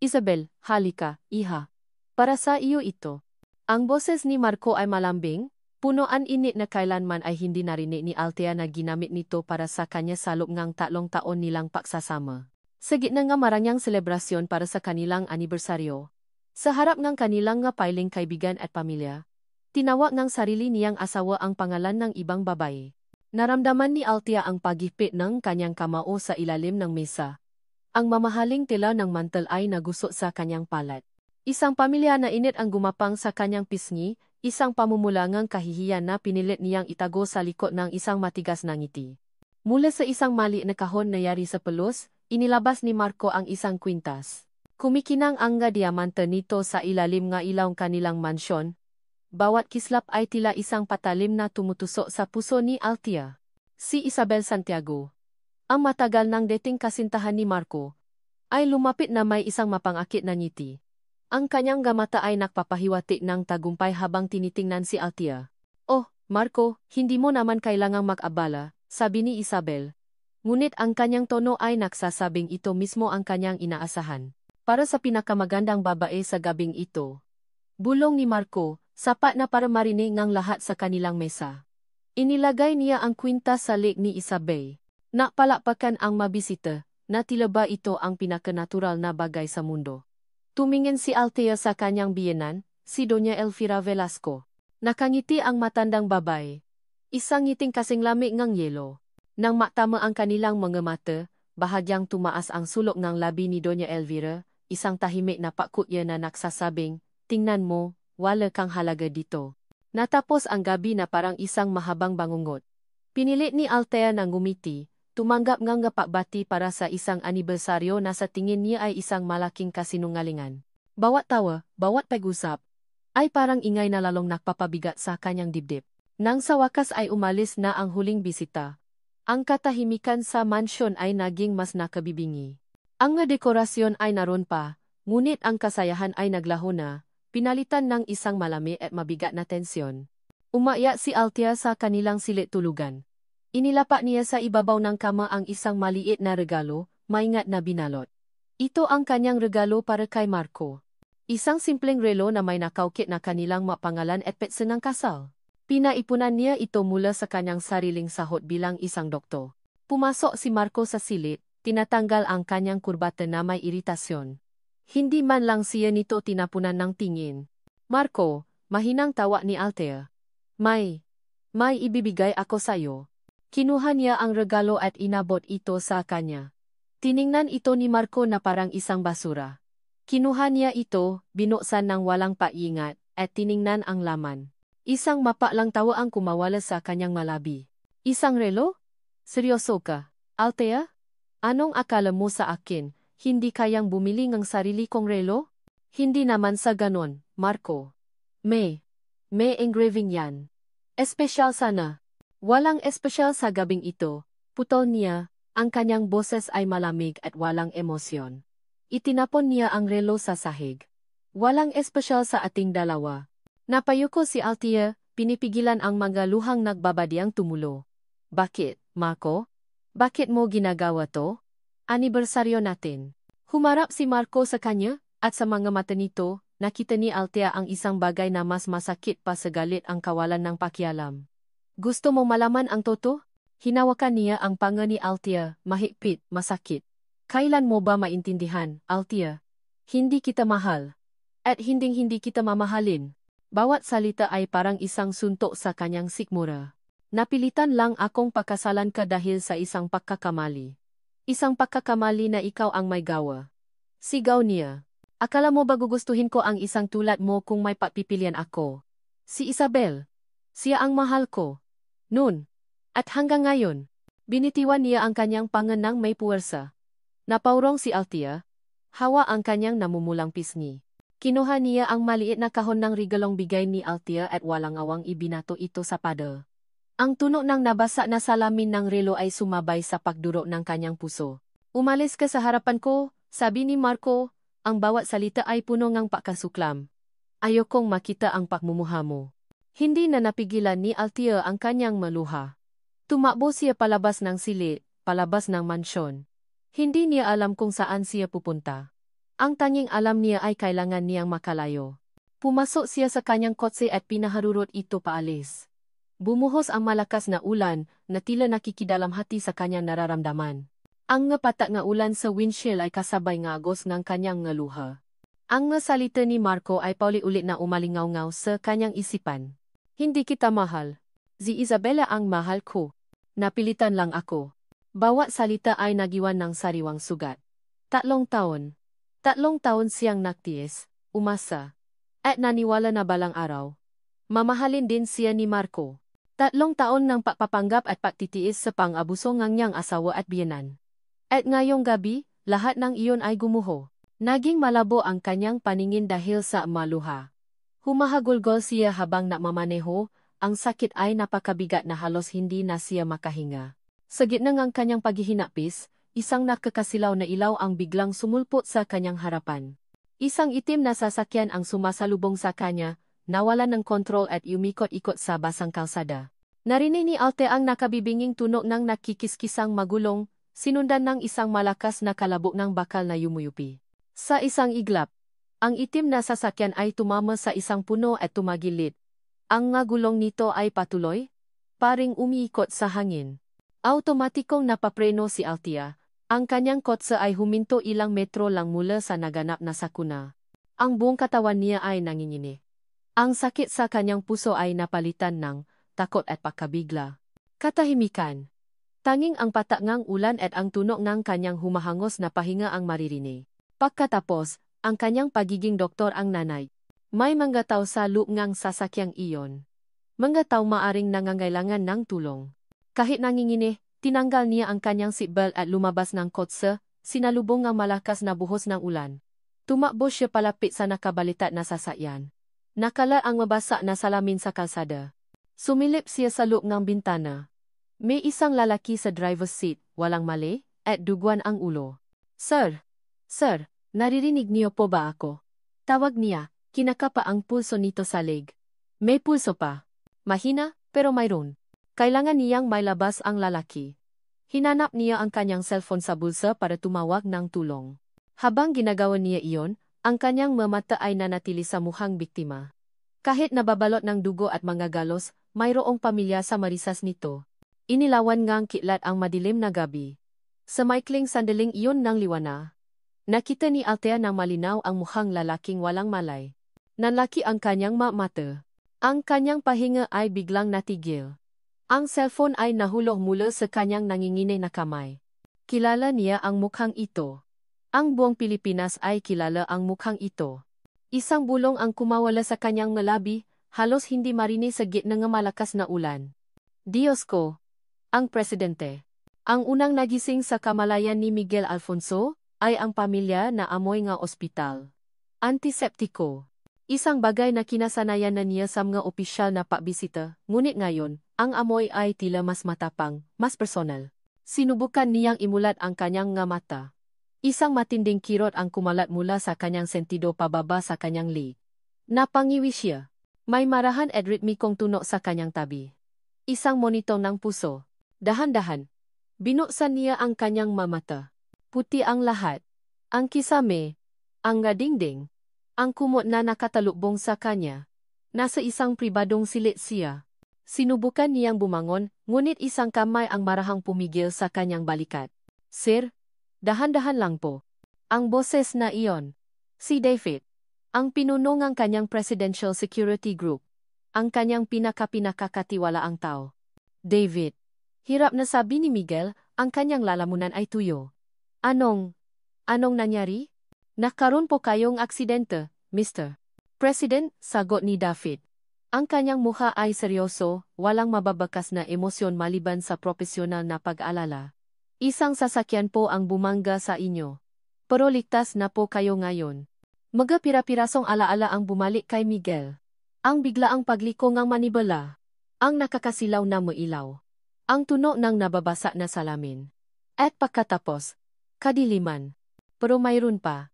Isabel, halika, iha. Para sa iyo ito. Ang boses ni Marco ay malambing, punuan init na kailanman ay hindi narinig ni Althea na ginamit nito para sa kanya sa loob ng 3 taon nilang pagsasama. Sa gitna ng marangyang selebrasyon para sa kanilang anibersaryo, sa harap ng kanilang piling kaibigan at pamilya, tinawag ng sarili niyang asawa ang pangalan ng ibang babae. Naramdaman ni Althea ang paghigpit ng kanyang kamao sa ilalim ng mesa. Ang mamahaling tela ng mantel ay naguso sa kanyang palat. Isang pamilya na init ang gumapang sa kanyang pisngi, isang pamumulangang kahihiyan na pinilit niyang itago sa likod ng isang matigas na ngiti. Mula sa isang maliit na kahon na yari sa pelos, inilabas ni Marco ang isang kwintas. Kumikinang ang diamante nito sa ilalim ng ilaw kanilang mansyon. Bawat kislap ay tila isang patalim na tumutusok sa puso ni Althea. Si Isabel Santiago, ang matagal ng dating kasintahan ni Marco, ay lumapit na may isang mapangakit na ngiti. Ang kanyang mata ay nagpapahiwatig ng tagumpay habang tinitingnan si Althea. "Oh, Marco, hindi mo naman kailangang mag-abala," sabi ni Isabel. Ngunit ang kanyang tono ay nagsasabing ito mismo ang kanyang inaasahan. Para sa pinakamagandang babae sa gabing ito. Bulong ni Marco, sapat na para marinig ng lahat sa kanilang mesa. Inilagay niya ang kwintas sa leg ni Isabel. Napalakpakan ang mabisita, na tila ba ito ang pinakanatural na bagay sa mundo. Tumingin si Althea sa kanyang biyenan, si Doña Elvira Velasco. Nakangiti ang matandang babae. Isang ngiting kasing lamig ng yelo. Nang matama ang kanilang mga mata, bahagyang tumaas ang sulok ng labi ni Doña Elvira, isang tahimik na pakutya na nagsasabing, "Tingnan mo, wala kang halaga dito." Natapos ang gabi na parang isang mahabang bangungot. Pinilit ni Althea na ngumiti, tumanggap ng pakbati para sa isang anibersaryo na sa tingin niya ay isang malaking kasinungalingan. Bawat tawa, bawat pag-usap, ay parang ingay na lalong nakpapabigat sa kanyang dibdib. Nang sa wakas ay umalis na ang huling bisita, ang katahimikan sa mansyon ay naging mas nakabibingi. Ang dekorasyon ay naroon pa, ngunit ang kasayahan ay naglaho na, pinalitan ng isang malamig at mabigat na tensyon. Umaya si Althea sa kanilang silid tulugan. Inilapak niya sa ibabaw ng kama ang isang maliit na regalo, maingat na binalot. Ito ang kanyang regalo para kay Marco. Isang simpleng relo na may nakaukit na kanilang mapangalan at petsa ng kasal. Pinaipunan niya ito mula sa kanyang sariling sahod bilang isang doktor. Pumasok si Marco sa silid, tinatanggal ang kanyang kurbata na may iritasyon. Hindi man lang siya nito tinapunan ng tingin. "Marco," mahinang tawa ni Althea. May ibibigay ako sa'yo." Kinuha niya ang regalo at inabot ito sa kanya. Tiningnan ito ni Marco na parang isang basura. Kinuha niya ito, binuksan ng walang paingat, at tiningnan ang laman. Isang mapaklang tawa ang kumawala sa kanyang malabi. "Isang relo? Seryoso ka, Althea? Anong akala mo sa akin, hindi kayang bumili ng sarili kong relo?" "Hindi naman sa ganon, Marco. May engraving yan. Espesyal sana." "Walang espesyal sa gabing ito," putol niya, ang kanyang boses ay malamig at walang emosyon. Itinapon niya ang relo sa sahig. "Walang espesyal sa ating dalawa." Napayuko si Althea, pinipigilan ang mga luhang nagbabadiyang tumulo. "Bakit, Marco? Bakit mo ginagawa to? Anibersaryo natin." Humarap si Marco sa kanya, at sa mga mata nito, nakita ni Althea ang isang bagay na mas masakit pa sa galit ang kawalan ng pakialam. "Gusto mo malaman ang totoo?" Hinawakan niya ang panga ni Althea, mahigpit, masakit. "Kailan mo ba maintindihan, Althea? Hindi kita mahal. At hindi kita mamahalin." Bawat salita ay parang isang suntok sa kanyang sikmura. "Napilitan lang akong pakasalan ka dahil sa isang pagkakamali. Isang pagkakamali na ikaw ang may gawa." Sigaw niya. "Akala mo ba gugustuhin ko ang isang tulad mo kung may pagpipilian ako? Si Isabel. Siya ang mahal ko. Noon. At hanggang ngayon." Binitiwan niya ang kanyang panga ng may puwersa. Napaurong si Althea. Hawa ang kanyang namumulang pisngi. Kinuha niya ang maliit na kahon ng regalong bigay ni Althea at walang awang ibinato ito sa pader. Ang tunog ng nabasa na salamin ng relo ay sumabay sa pagdurog ng kanyang puso. "Umalis ka sa harapan ko," sabi ni Marco, ang bawat salita ay puno ng pakasuklam. "Ayokong makita ang pagmumuha mo." Hindi na napigilan ni Althea ang kanyang maluha. Tumakbo siya palabas ng silid, palabas ng mansyon. Hindi niya alam kung saan siya pupunta. Ang tanging alam niya ay kailangan niyang makalayo. Pumasok siya sa kanyang kotse at pinaharurot ito paalis. Bumuhos ang malakas na ulan na tila nakikidalamhati sa kanyang nararamdaman. Ang ngapatak nga ulan sa windshield ay kasabay nga agos ng kanyang ngaluha. Ang nga salita ni Marco ay pauli-ulit na umalingaw-ngaw sa kanyang isipan. Hindi kita mahal. Si Isabela ang mahal ko. Napilitan lang ako. Bawat salita ay nagiwan ng sariwang sugat. 3 taon. 3 taon siyang nagtiis, umasa, at naniwala na balang araw. Mamahalin din siya ni Marco. 3 taon ng pagpapanggap at pagtitiis sa pang-abuso ng niyang asawa at biyenan. At ngayong gabi, lahat ng iyon ay gumuho. Naging malabo ang kanyang paningin dahil sa maluha. Humahagulgol siya habang namamaneho, ang sakit ay napakabigat na halos hindi na siya makahinga. Sa gitna ng kanyang paghihinapis, isang nakakasilaw na ilaw ang biglang sumulpot sa kanyang harapan. Isang itim na sasakyan ang sumasalubong sa kanya, nawalan ng kontrol at umikot-ikot sa basang kalsada. Narinig ni Alte ang nakabibinging tunog ng nakikiskisang magulong, sinundan ng isang malakas na kalabog ng bakal na yumuyupi. Sa isang iglap, ang itim na sasakyan ay tumama sa isang puno at tumagilid. Ang nga gulong nito ay patuloy, paring umiikot sa hangin. Automatikong napapreno si Altia. Ang kanyang kotse ay huminto ilang metro lang mula sa naganap na sakuna. Ang buong katawan niya ay nanginginig. Ang sakit sa kanyang puso ay napalitan ng takot at pagkabigla. Katahimikan. Tanging ang patak ngang ulan at ang tunog ng kanyang humahangos na pahinga ang maririnig. Pagkatapos, ang kanyang pagiging doktor ang nanay. May mga tao sa loob ngang sasakyang iyon. Mga tao maaring nangangailangan ng tulong. Kahit nanginginig, tinanggal niya ang kanyang seatbelt at lumabas ng kotse, sinalubong ang malakas na buhos ng ulan. Tumakbo siya palapit sa nakabalitat na sasakyan. Nakala ang mabasa na salamin sa kalsada. Sumilip siya sa loob ng bintana. May isang lalaki sa driver's seat, walang mali, at duguan ang ulo. Sir! Sir, naririnig niyo po ba ako? Tawag niya, kinakapa ang pulso nito sa leg. May pulso pa. Mahina, pero mayroon. Kailangan niyang mailabas ang lalaki. Hinanap niya ang kanyang cellphone sa bulsa para tumawag ng tulong. Habang ginagawa niya iyon, ang kanyang mamata ay nanatili sa mukhang biktima. Kahit nababalot ng dugo at mga galos, mayroong pamilya sa marisas nito. Inilawan ngang kitlat ang madilim na gabi. Sa maikling sandaling iyon ng liwana, nakita ni Altea ng malinaw ang mukhang lalaking walang malay. Nanlaki ang kanyang mata. Ang kanyang pahinga ay biglang natigil. Ang cellphone ay nahulog mula sa kanyang nanginginig na kamay. Kilala niya ang mukhang ito. Ang buong Pilipinas ay kilala ang mukhang ito. Isang bulong ang kumawala sa kanyang ngalabi, halos hindi marinig sa gitna ng malakas na ulan. Diyos ko! Ang presidente. Ang unang nagising sa kamalayan ni Miguel Alfonso ay ang pamilya na amoy nga ospital. Antiseptiko. Isang bagay na kinasanayan na niya sa mga opisyal na pagbisita, ngunit ngayon, ang amoy ay tila mas matapang, mas personal. Sinubukan niyang imulat ang kanyang nga mata. Isang matinding kirot ang kumalat mula sa kanyang sentido pababa sa kanyang leg. Napangiwi siya. May marahan at ritmikong tunog sa kanyang tabi. Isang monitong ng puso. Dahan-dahan. Binuksan niya ang kanyang mamata. Puti ang lahat. Ang kisame. Ang ngadingding. Ang kumot na nakatalubong sa kanya. Nasa isang pribadong silid siya. Sinubukan niyang bumangon, ngunit isang kamay ang marahang pumigil sa kanyang balikat. Sir, dahan-dahan lang po. Ang boses na iyon. Si David. Ang pinuno ng kanyang Presidential Security Group. Ang kanyang pinakakatiwalaang tao. David. Hirap na sabi ni Miguel, ang kanyang lalamunan ay tuyo. Anong nangyari? Nagkaroon po kayong aksidente, Mr. President, sagot ni David. Ang kanyang mukha ay seryoso, walang mababakas na emosyon maliban sa profesional na pag-alala. Isang sasakyan po ang bumangga sa inyo. Pero ligtas na po kayo ngayon. Mga pira-pirasong alaala ang bumalik kay Miguel. Ang biglaang pagliko ng manibela. Ang nakakasilaw na mailaw. Ang tunog ng nababasa na salamin. At pagkatapos, kadiliman. Pero mayroon pa.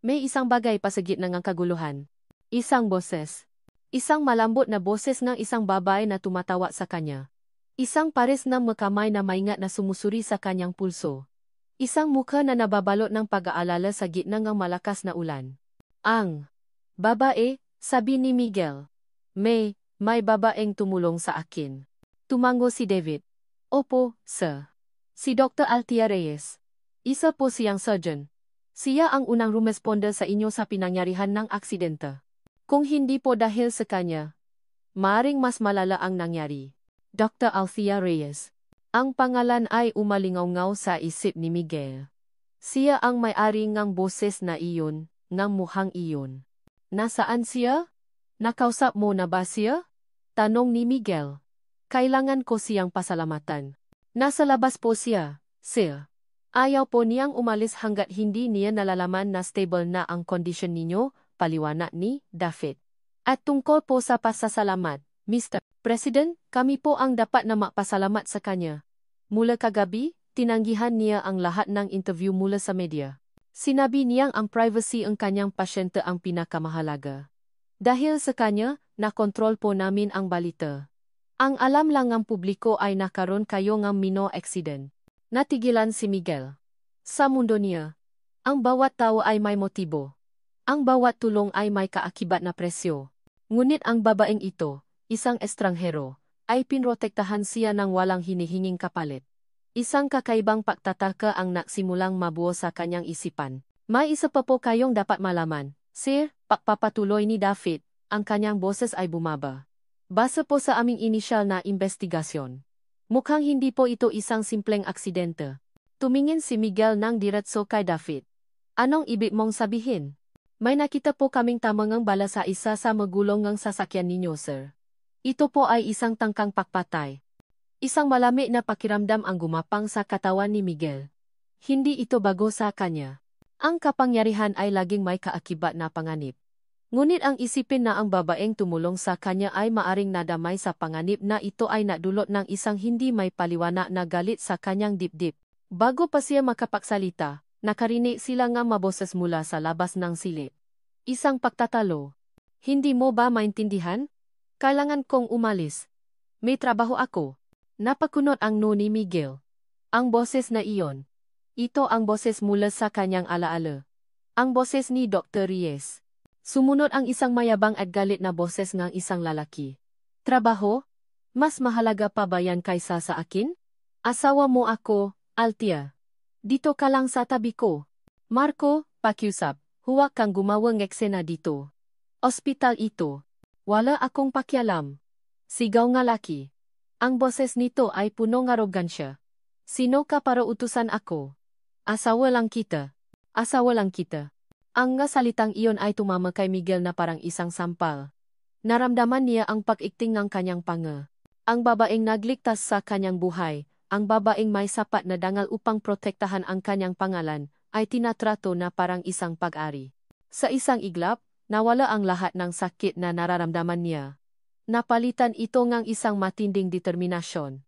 May isang bagay pa sa gitna ng kaguluhan. Isang boses. Isang malambot na boses ng isang babae na tumatawa sa kanya. Isang pares ng makamay na maingat na sumusuri sa kanyang pulso. Isang mukha na nababalot ng pag-aalala sa gitna ng malakas na ulan. Ang babae, sabi ni Miguel. May babaeng tumulong sa akin. Tumango si David. Opo, sir. Si Dr. Althea Reyes. Isa po siyang surgeon. Siya ang unang rumesponde sa inyo sa pinangyarihan ng aksidente. Kung hindi po dahil sa kanya, maaring mas malala ang nangyari. Dr. Althea Reyes. Ang pangalan ay umalingaw-ngaw sa isip ni Miguel. Siya ang may-ari ng boses na iyon, ng muhang iyon. Nasaan siya? Nakausap mo na ba siya? Tanong ni Miguel. Kailangan ko siyang pasalamatan. Nasa labas po siya, sir. Ayaw po niyang umalis hanggat hindi niya nalalaman na stable na ang kondisyon ninyo, paliwanag ni David. At tungkol po sa pasasalamat, Mr. President, kami po ang dapat na magpasalamat sa kanya. Mula kagabi, tinanggihan niya ang lahat ng interview mula sa media. Sinabi niyang ang privacy ng kanyang pasyente ang pinakamahalaga. Dahil sa kanya, nakontrol po namin ang balita. Ang alam lang ng publiko ay nakaroon kayo ng minor accident. Natigilan si Miguel. Sa mundo niya, ang bawat tao ay may motibo. Ang bawat tulong ay may kaakibat na presyo. Ngunit ang babaeng ito, isang estranghero, ay pinrotektahan siya ng walang hinihinging kapalit. Isang kakaibang pagtataka ang nagsimulang mabuo sa kanyang isipan. May isa pa po kayong dapat malaman, sir, pagpapatuloy ni David, ang kanyang boses ay bumaba. Base po sa aming inisyal na investigasyon. Mukhang hindi po ito isang simpleng aksidente. Tumingin si Miguel ng diretso kay David. Anong ibig mong sabihin? May nakita po kaming tamangang bala sa isa sa magulong ng sasakyan ninyo, sir. Ito po ay isang tangkang pakpatay. Isang malamig na pakiramdam ang gumapang sa katawan ni Miguel. Hindi ito bago sa kanya. Ang kapangyarihan ay laging may kaakibat na panganib. Ngunit ang isipin na ang babaeng tumulong sa kanya ay maaring nadamay sa panganib na ito ay nadulot ng isang hindi may paliwanag na galit sa kanyang dibdib. Bago pa siya makapagsalita, nakarinig sila ng maboses mula sa labas ng silid. Isang pagtatalo. Hindi mo ba maintindihan? Kailangan kong umalis. May trabaho ako. Napakunot ang no ni Miguel. Ang boses na iyon. Ito ang boses mula sa kanyang alaala. Ang boses ni Dr. Reyes. Sumunod ang isang mayabang at galit na boses ng isang lalaki. Trabaho? Mas mahalaga pa ba yan kaysa sa akin? Asawa mo ako, Althea. Dito ka lang sa tabi ko. Marco, pakiusap, huwag kang gumawang eksena dito. Ospital ito. Wala akong pakialam. Sigaw ng laki. Ang boses nito ay puno ng arogansya. Sino ka para utusan ako? Asawa lang kita. Asawa lang kita. Ang nga salitang iyon ay tumama kay Miguel na parang isang sampal. Naramdaman niya ang pag-ikting ng kanyang panga. Ang babaeng nagligtas sa kanyang buhay, ang babaeng may sapat na dangal upang protektahan ang kanyang pangalan, ay tinatrato na parang isang pag-ari. Sa isang iglap, nawala ang lahat ng sakit na nararamdaman niya. Napalitan ito ng isang matinding determinasyon.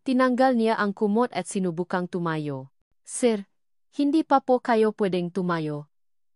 Tinanggal niya ang kumot at sinubukang tumayo. Sir, hindi pa po kayo pwedeng tumayo.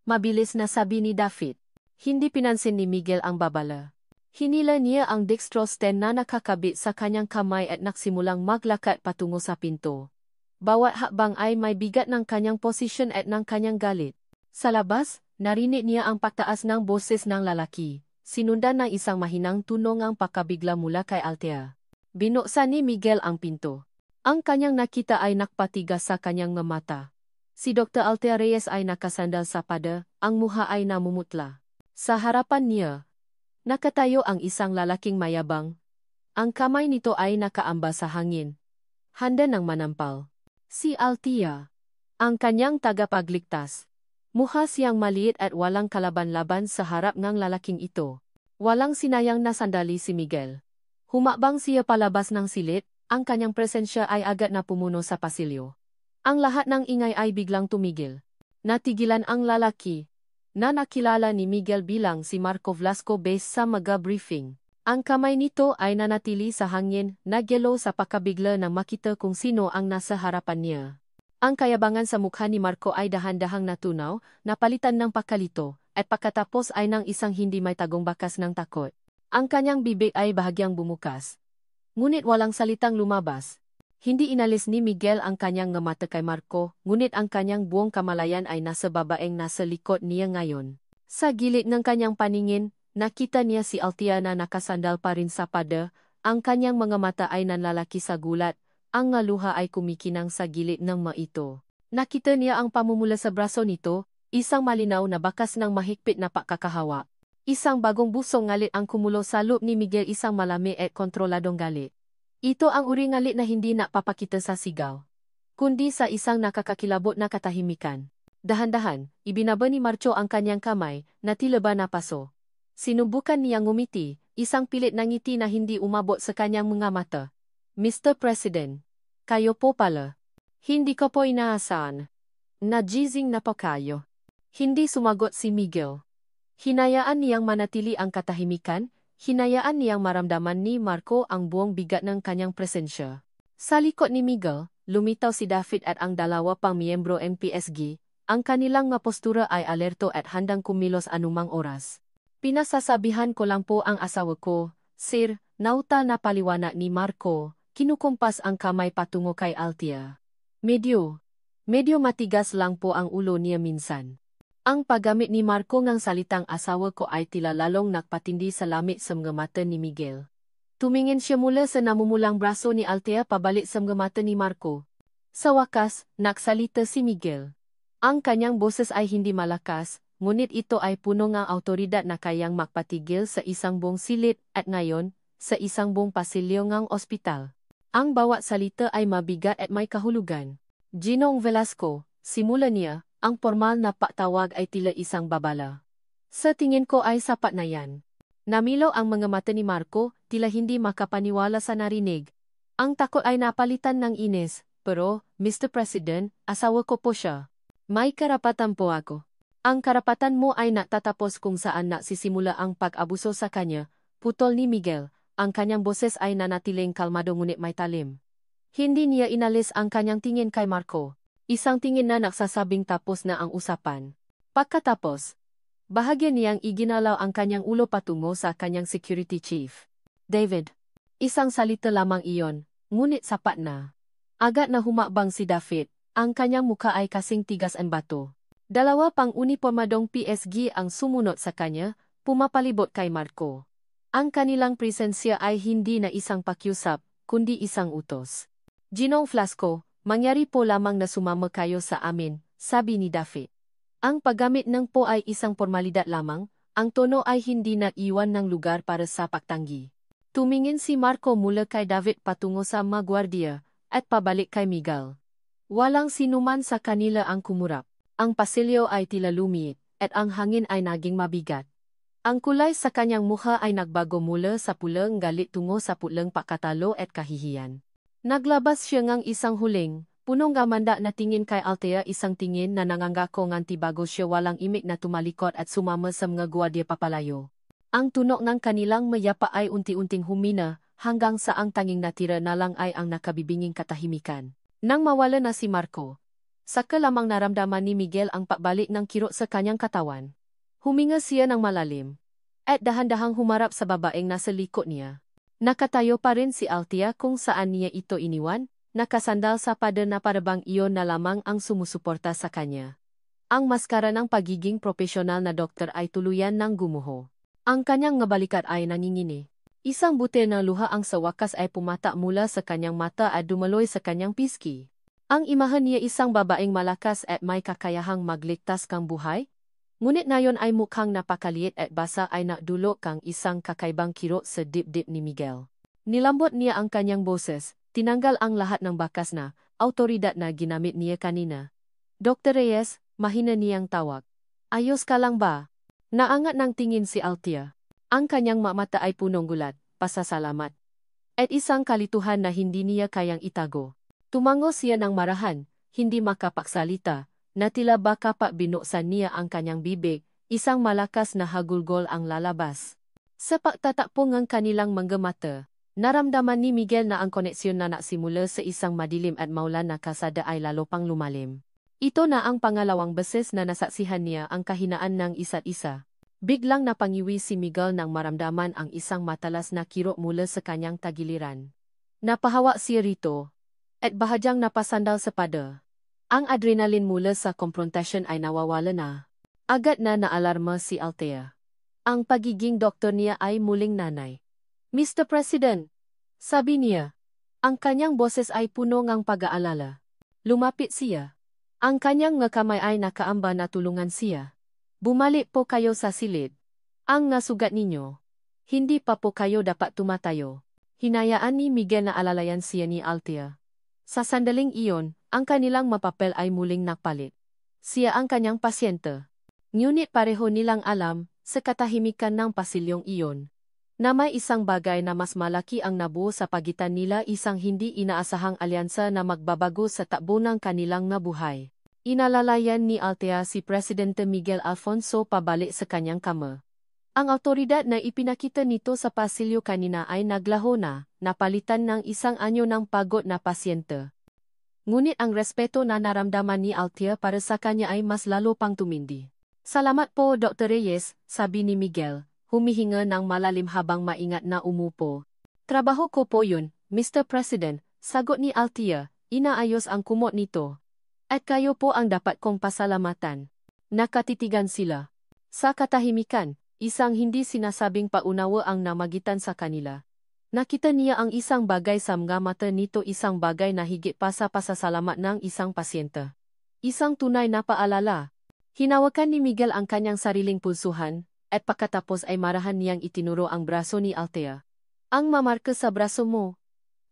Mabilis na sabi ni David. Hindi pinansin ni Miguel ang babala. Hinila niya ang dextrose-10 na nakakabit sa kanyang kamay at nagsimulang maglakad patungo sa pinto. Bawat hakbang ay may bigat ng kanyang posisyon at ng kanyang galit. Sa labas, narinig niya ang pagtaas ng boses ng lalaki. Sinundan ng isang mahinang tunog ang pakabigla mula kay Althea. Binuksan ni Miguel ang pinto. Ang kanyang nakita ay nakpatigas sa kanyang mga mata. Si Dr. Althea Reyes ay nakasandal sa pada, ang muha ay namumutla. Sa harapan niya, nakatayo ang isang lalaking mayabang. Ang kamay nito ay nakaamba sa hangin. Handa ng manampal. Si Althea, ang kanyang tagapagligtas. Mukha siyang maliit at walang kalaban-laban sa harap ng lalaking ito. Walang sinayang na sandali si Miguel. Humakbang siya palabas ng silid, ang kanyang presensya ay agad na pumuno sa pasilyo. Ang lahat ng ingay ay biglang tumigil. Natigilan ang lalaki, na nakilala ni Miguel bilang si Marco Velasco base sa MAGA briefing. Ang kamay nito ay nanatili sa hangin, nagyelo sa pakabigla nang makita kung sino ang nasa harapan niya. Ang kayabangan sa mukha ni Marco ay dahan-dahang natunaw, napalitan ng pagkalito, at pagkatapos ay ng isang hindi may tagong bakas ng takot. Ang kanyang bibig ay bahagyang bumukas. Ngunit walang salitang lumabas. Hindi inalis ni Miguel ang kanyang nga mata kay Marco, ngunit ang kanyang buong kamalayan ay nasa babaeng nasa likod niya ngayon. Sa gilid ng kanyang paningin, nakita niya si Althea na nakasandal pa rin sa pader, ang kanyang mga mata ay nanlalaki sa gulat, ang nga luha ay kumikinang sa gilid ng maito. Nakita niya ang pamumula sa braso nito, isang malinaw na bakas ng mahigpit na pakakahawa. Isang bagong busong ngalit ang kumulo sa loob ni Miguel, isang malami at kontroladong galit. Ito ang uri ngalit na hindi napapakita sa sigaw, kundi sa isang nakakakilabot na katahimikan. Dahan-dahan, ibinaba ni Marco ang kanyang kamay, na tila ba napaso. Sinubukan niyang ngumiti, isang pilit na ngiti na hindi umabot sa kanyang mga mata. Mr. President, kayo po pala. Hindi ko po inaasahan. Nagizing na po kayo. Hindi sumagot si Miguel. Hinayaan niyang manatili ang katahimikan, hinayaan niyang maramdaman ni Marco ang buong bigat ng kanyang presensya. Sa likod ni Miguel, lumitaw si David at ang dalawa pang miyembro ng PSG, ang kanilang nga postura ay alerto at handang kumilos anumang oras. Pinasasabihan ko lang po ang asawa ko, Sir, nautal na paliwanag ni Marco, kinukumpas ang kamay patungo kay Althea. Medyo matigas lang po ang ulo niya minsan. Ang paggamit ni Marco ngang salitang asawa ko ay tila lalong nagpatindi sa lamit sa mga mata ni Miguel. Tumingin siya mula sa namumulang braso ni Althea pabalik sa mga mata ni Marco. Sa wakas, nagsalita si Miguel. Ang kanyang boses ay hindi malakas, ngunit ito ay puno ng awtoridad na kayang magpatigil sa isang buong silid at ngayon, sa isang buong pasilyo ng ospital. Ang bawat salita ay mabigat at may kahulugan. Ginoong Velasco, simula niya, ang formal na patawag ay tila isang babala. Sa tingin ko ay sapat na yan. Namilaw ang mga mata ni Marco, tila hindi makapaniwala sa narinig. Ang takot ay napalitan ng inis, pero, Mr. President, asawa ko po siya. May karapatan po ako. Ang karapatan mo ay natatapos kung saan nagsisimula ang pag-abuso sa kanya, putol ni Miguel, ang kanyang boses ay nanatiling kalmado ngunit may talim. Hindi niya inalis ang kanyang tingin kay Marco. Isang tingin na nagsasabing tapos na ang usapan. Pagkatapos, bahagya niyang iginalaw ang kanyang ulo patungo sa kanyang security chief. David. Isang salita lamang iyon, ngunit sapat na. Agad na humakbang si David, ang kanyang mukha ay kasing tigas ang bato. Dalawa pang unipormadong PSG ang sumunod sa kanya, pumapalibot kay Marco. Ang kanilang presensya ay hindi na isang pakiusap, kundi isang utos. Ginoong Velasco, mangyari po lamang na sumama kayo sa amin, sabi ni David. Ang paggamit ng po ay isang formalidad lamang, ang tono ay hindi na iwan ng lugar para sa pagtanggi. Tumingin si Marco mula kay David patungo sa mga gwardiya, at pabalik kay Miguel. Walang sinuman sa kanila ang kumurap. Ang pasilyo ay tila lumiit, at ang hangin ay naging mabigat. Ang kulay sa kanyang mukha ay nagbago mula sa pulang galit tungo sa pulang pakatalo at kahihiyan. Naglabas siya ngang isang huling, punong gamanda na tingin kay Althea, isang tingin na nangangako ngang tibago siya walang imik na tumalikod at sumama sa mga gwardiya papalayo. Ang tunog ng kanilang mayapa ay unti-unting humina, hanggang sa ang tanging natira na lang ay ang nakabibinging katahimikan. Nang mawala na si Marco, saka lamang naramdaman ni Miguel ang pabalik ng kirot sa kanyang katawan. Huminga siya ng malalim, at dahan-dahang humarap sa babaeng nasa likod niya. Nakatayo pa rin si Althea kung saan niya ito iniwan, nakasandal sa pader na parabang iyon na lamang ang sumusuporta sa kanya. Ang maskara ng pagiging profesional na doktor ay tuluyan ng gumuho. Ang kanyang nga balikat ay nangingini. Isang butil na luha ang sa wakas ay pumata mula sa kanyang mata at dumaloy sa kanyang pisngi. Ang imahan niya isang babaeng malakas at may kakayahang magligtas kang buhay, ngunit nayon ay mukhang napakaliit at basa ay nakdulok kang isang kakaibang kirot sa dibdib ni Miguel. Nilambot niya ang kanyang boses, tinanggal ang lahat ng bakas na awtoridad na ginamit niya kanina. Dr. Reyes, mahina niyang tawag. Ayos ka lang ba? Naangat ng tingin si Althea. Ang kanyang mata ay punong gulat, pasasalamat. At isang kalituhan na hindi niya kayang itago. Tumango siya ng marahan, hindi makapagsalita, na tila baka pa binuksan niya ang kanyang bibig, isang malakas na hagulgol ang lalabas. Sa pagtatakpo ng kanilang mga mata, naramdaman ni Miguel na ang koneksyon na nagsimula sa isang madilim at maulan na kasada ay lalo pang lumalim. Ito na ang pangalawang beses na nasaksihan niya ang kahinaan ng isa't isa. Biglang napangiwi si Miguel nang maramdaman ang isang matalas na kirot mula sa kanyang tagiliran. Napahawa siya rito. at bahagyang napasandal sa pader. Ang adrenaline mula sa confrontation ay nawawala na. Agad na naalarma si Althea. Ang pagiging doktor niya ay muling nanay. Mr. President, sabi niya. Ang kanyang boses ay puno ng pag-aalala. Lumapit siya. Ang kanyang nga kamay ay nakaamba na tulungan siya. Bumalik po kayo sa silid. Ang nasugat ninyo. Hindi pa po kayo dapat tumatayo. Hinayaan ni Miguel na alalayan siya ni Althea. Sa sandaling iyon, ang kanilang mapapel ay muling napalit. Siya ang kanyang pasyente. Ngunit pareho nilang alam, sa katahimikan ng pasilyong iyon, na may isang bagay na mas malaki ang nabuo sa pagitan nila, isang hindi inaasahang alyansa na magbabago sa takbo ng kanilang nabuhay. Inalalayan ni Althea si Presidente Miguel Alfonso pabalik sa kanyang kama. Ang awtoridad na ipinakita nito sa pasilyo kanina ay naglaho na, napalitan ng isang anyo ng pagod na pasyente. Ngunit ang respeto na naramdaman ni Althea para sa kanya ay mas lalo pang tumindi. Salamat po Dr. Reyes, sabi ni Miguel, humihinga ng malalim habang maingat na umupo. Trabaho ko po yun, Mr. President, sagot ni Althea, inaayos ang kumot nito. At kayo po ang dapat kong pasalamatan. Nakatitigan sila. Sa katahimikan, isang hindi sinasabing paunawa ang namagitan sa kanila. Nakita niya ang isang bagay sa mga mata nito, isang bagay na higit pa sa pasasalamat ng isang pasyente. Isang tunay na paalala. Hinawakan ni Miguel ang kanyang sariling pulsuhan, at pagkatapos ay marahan niyang itinuro ang braso ni Althea. Ang mamarka sa braso mo.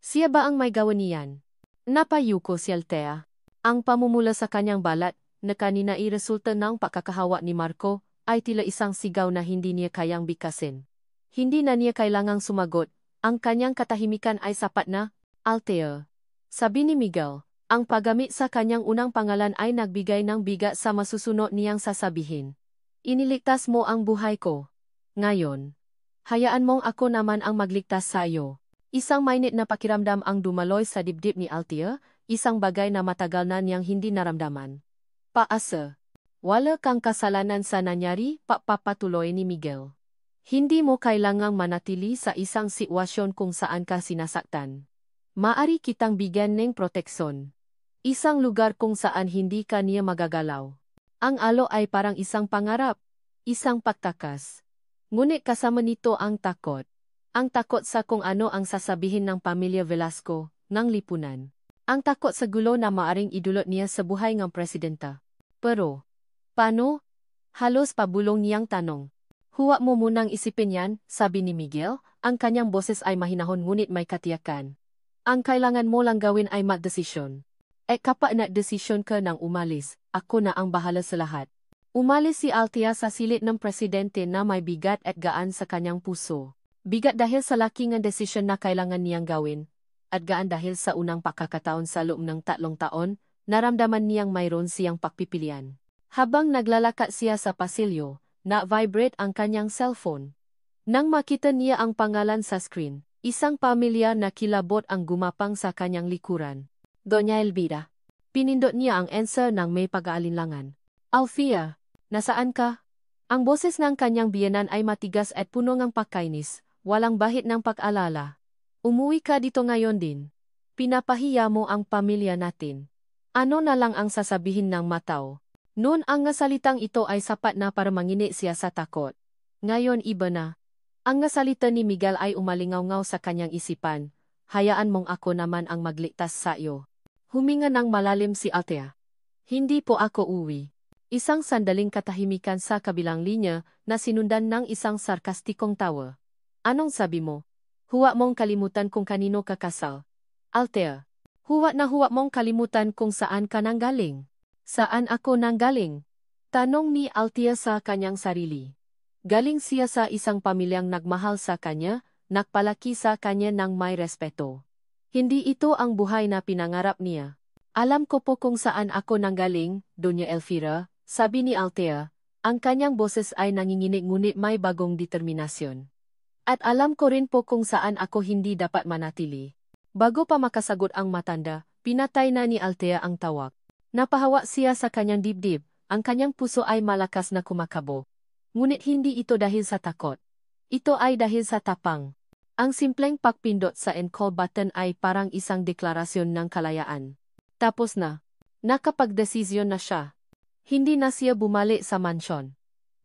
Siya ba ang may gawa niyan? Napayuko si Althea. Ang pamumula sa kanyang balat, na kanina ay resulta ng pagkakahawa ni Marco, ay tila isang sigaw na hindi niya kayang bikasin. Hindi na niya kailangang sumagot, ang kanyang katahimikan ay sapat na. Althea, sabi ni Miguel. Ang paggamit sa kanyang unang pangalan ay nagbigay ng bigat sa masusunod niyang sasabihin. Iniligtas mo ang buhay ko. Ngayon, hayaan mong ako naman ang magligtas sa iyo. Isang mainit na pakiramdam ang dumaloy sa dibdib ni Althea, isang bagay na matagal na niyang hindi naramdaman. Paasa. Wala kang kasalanan sa nangyari, papatuloy ni Miguel. Hindi mo kailangang manatili sa isang sitwasyon kung saan ka sinasaktan. Maari kitang bigyan ng proteksyon. Isang lugar kung saan hindi ka niya magagalaw. Ang alo ay parang isang pangarap, isang pagtakas. Ngunit kasama nito ang takot. Ang takot sa kung ano ang sasabihin ng pamilya Velasco, ng lipunan. Ang takot sa gulo na maaring idulot niya sa buhay ng presidenta. Pero, paano? Halos pabulong niyang tanong. Huwag mo munang isipin yan, sabi ni Miguel, ang kanyang boses ay mahinahon ngunit may katiyakan. Ang kailangan mo lang gawin ay magdesisyon. Kapag nagdesisyon ka nang umalis, ako na ang bahala sa lahat. Umalis si Althea sa silid ng presidente na may bigat at gaan sa kanyang puso. Bigat dahil sa laking ang desisyon na kailangan niyang gawin, at gaan dahil sa unang pagkakataon sa loob ng 3 taon, naramdaman niyang mayroon siyang pagpipilian. Habang naglalakad siya sa pasilyo, na-vibrate ang kanyang cellphone. Nang makita niya ang pangalan sa screen, isang pamilya na kilabot ang gumapang sa kanyang likuran. Doña Elvira. Pinindot niya ang answer ng may pag-aalinlangan. Althea, nasaan ka? Ang boses ng kanyang biyenan ay matigas at puno ng pagkainis, walang bahid ng pag-alala. Umuwi ka dito ngayon din. Pinapahiya mo ang pamilya natin. Ano na lang ang sasabihin ng matao? Noon ang nasalitang ito ay sapat na para mangini siya sa takot. Ngayon iba na. Ang nasalita ni Miguel ay umalingaw-ngaw sa kanyang isipan. Hayaan mong ako naman ang magligtas sa iyo. Huminga ng malalim si Althea. Hindi po ako uwi. Isang sandaling katahimikan sa kabilang linya na sinundan ng isang sarkastikong tawa. Anong sabi mo? Huwag mong kalimutan kung kanino ka kasal. Althea. Huwag mong kalimutan kung saan ka nanggaling. Saan ako nanggaling? Tanong ni Althea sa kanyang sarili. Galing siya sa isang pamilyang nagmahal sa kanya, nagpalaki sa kanya ng may respeto. Hindi ito ang buhay na pinangarap niya. Alam ko po kung saan ako nanggaling, Doña Elvira, sabi ni Althea. Ang kanyang boses ay nanginginig ngunit may bagong determinasyon. At alam ko rin po kung saan ako hindi dapat manatili. Bago pa makasagot ang matanda, pinatay na ni Althea ang tawag. Napahawa siya sa kanyang dibdib, ang kanyang puso ay malakas na kumakabo. Ngunit hindi ito dahil sa takot. Ito ay dahil sa tapang. Ang simpleng pagpindot sa encall button ay parang isang deklarasyon ng kalayaan. Tapos na. Nakapagdesisyon na siya. Hindi na siya bumalik sa mansyon.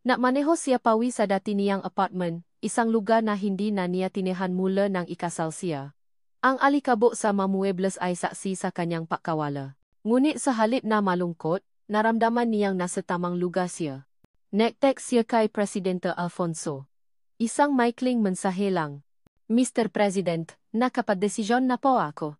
Nakmaneho siya pawi sa dati niyang apartment, isang lugar na hindi na niya tinihan mula nang ikasal siya. Ang alikabok sa mamuebles ay saksi sa kanyang pagkawala. Ngunit sa halip na malungkot, naramdaman niyang nasa tamang lugar siya. Nag-text siya kay Presidente Alfonso. Isang maikling mensahe lang. Mr. President, nakapadesisyon na po ako.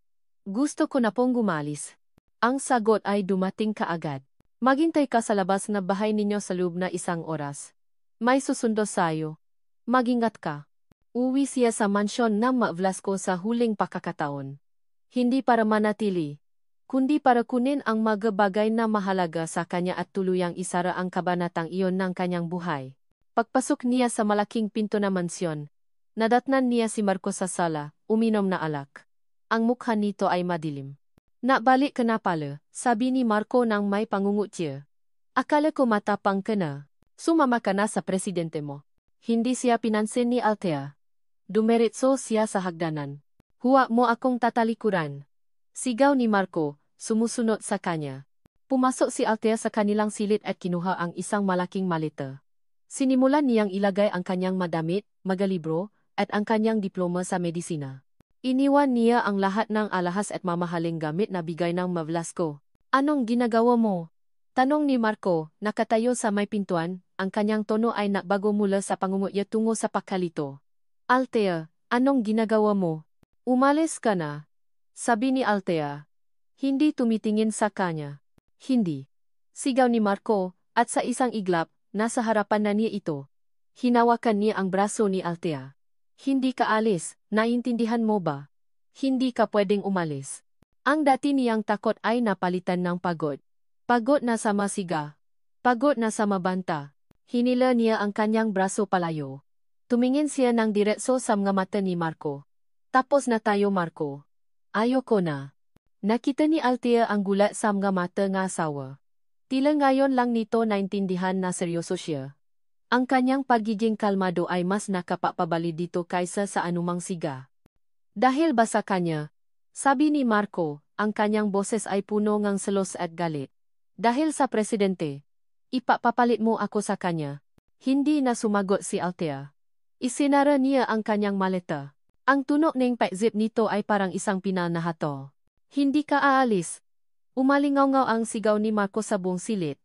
Gusto ko na pong gumalis. Ang sagot ay dumating kaagad. Maghintay ka sa labas na bahay ninyo sa loob na 1 oras. May susundo sayo. Mag-ingat ka. Uwi siya sa mansyon ng Velasco sa huling pagkakataon. Hindi para manatili, kundi para kunin ang mga bagay na mahalaga sa kanya at tuluyang isara ang kabanatang iyon ng kanyang buhay. Pagpasok niya sa malaking pinto na mansyon, nadatnan niya si Marco sa sala, uminom na alak. Ang mukha nito ay madilim. Nakbalik ka na pala, sabi ni Marco nang may pangungutya. Akala ko matapang ka na. Sumama ka na sa presidente mo. Hindi siya pinansin ni Althea. Dumiretso siya sa hagdanan. Huwag mo akong tatalikuran. Sigaw ni Marco, sumusunod sa kanya. Pumasok si Althea sa kanilang silid at kinuha ang isang malaking maleta. Sinimulan niyang ilagay ang kanyang madamit, magalibro, at ang kanyang diploma sa medisina. Iniwan niya ang lahat ng alahas at mamahaling gamit na bigay ng Velasco. Anong ginagawa mo? Tanong ni Marco, nakatayo sa may pintuan, ang kanyang tono ay nakbago mula sa pangungutya tungo sa pagkalito. Althea, anong ginagawa mo? Umalis ka na. Sabi ni Althea. Hindi tumitingin sa kanya. Hindi. Sigaw ni Marco, at sa isang iglap, nasa harapan na niya ito. Hinawakan niya ang braso ni Althea. Hindi ka alis, naintindihan mo ba? Hindi ka pwedeng umalis. Ang dati niyang takot ay napalitan ng pagod. Pagod na sa masiga. Pagod na sa mabanta. Hinila niya ang kanyang braso palayo. Tumingin siya ng diretso sa mga mata ni Marco. Tapos na tayo, Marco. Ayoko na. Nakita ni Althea ang gulat sa mga mata ng asawa. Tila ngayon lang nito naintindihan na seryoso siya. Ang kanyang pagiging kalmado ay mas nakapapabali dito kaysa sa anumang siga. Dahil ba sa kanya? Sabi ni Marco, ang kanyang boses ay puno ng selos at galit. Dahil sa presidente. Ipapapalit mo ako sa kanya. Hindi na sumagot si Althea. Isinara niya ang kanyang maleta. Ang tunog ng paizip nito ay parang isang pinal na hato. Hindi ka aalis. Umalingaw-ngaw ang sigaw ni Marco sa buong silid.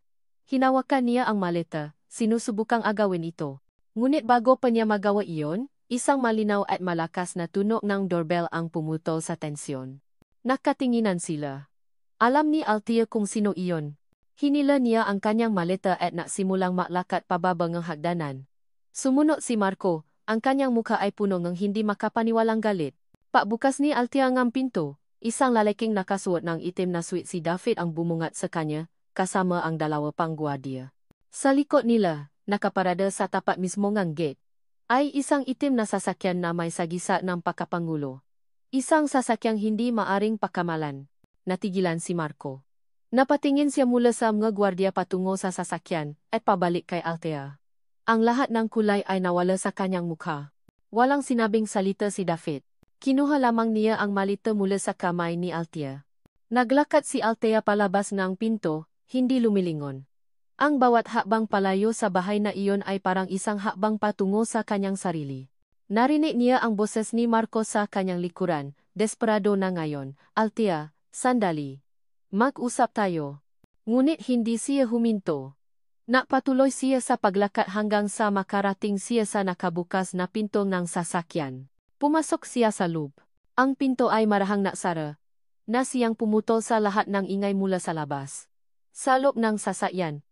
Hinawakan niya ang maleta. Sinusubukang agawin ito. Ngunit bago pa niya magawa iyon, isang malinaw at malakas na tunog ng doorbell ang pumutol sa tensyon. Nakatinginan sila. Alam ni Althea kung sino iyon. Hinila niya ang kanyang maleta at nasimulang maklakad pababa ng hagdanan. Sumunod si Marco, ang kanyang mukha ay puno ng hindi makapaniwalang galit. Pagbukas ni Althea ang pinto, isang lalaking nakasuot ng itim na suit si David ang bumungat sa kanya, kasama ang 2 pang gwardiya. Sa likod nila, nakaparada sa tapat mismo ng gate, ay isang itim na sasakyan na may sagisa ng pagkapangulo. Isang sasakyang hindi maaring pakamalan. Natigilan si Marco. Napatingin siya mula sa mga gwardiya patungo sa sasakyan at pabalik kay Althea. Ang lahat ng kulay ay nawala sa kanyang mukha. Walang sinabing salita si David. Kinuha lamang niya ang malita mula sa kamay ni Althea. Naglakad si Althea palabas ng pinto, hindi lumilingon. Ang bawat hakbang palayo sa bahay na iyon ay parang isang hakbang patungo sa kanyang sarili. Narinig niya ang boses ni Marco sa kanyang likuran, desperado na ngayon. Althea, sandali. Mag-usap tayo. Ngunit hindi siya huminto. Napatuloy siya sa paglakad hanggang sa makarating siya sa nakabukas na pinto ng sasakyan. Pumasok siya sa loob. Ang pinto ay marahang naksara, na siyang pumutol sa lahat ng ingay mula sa labas. Sa loob ng sasakyan,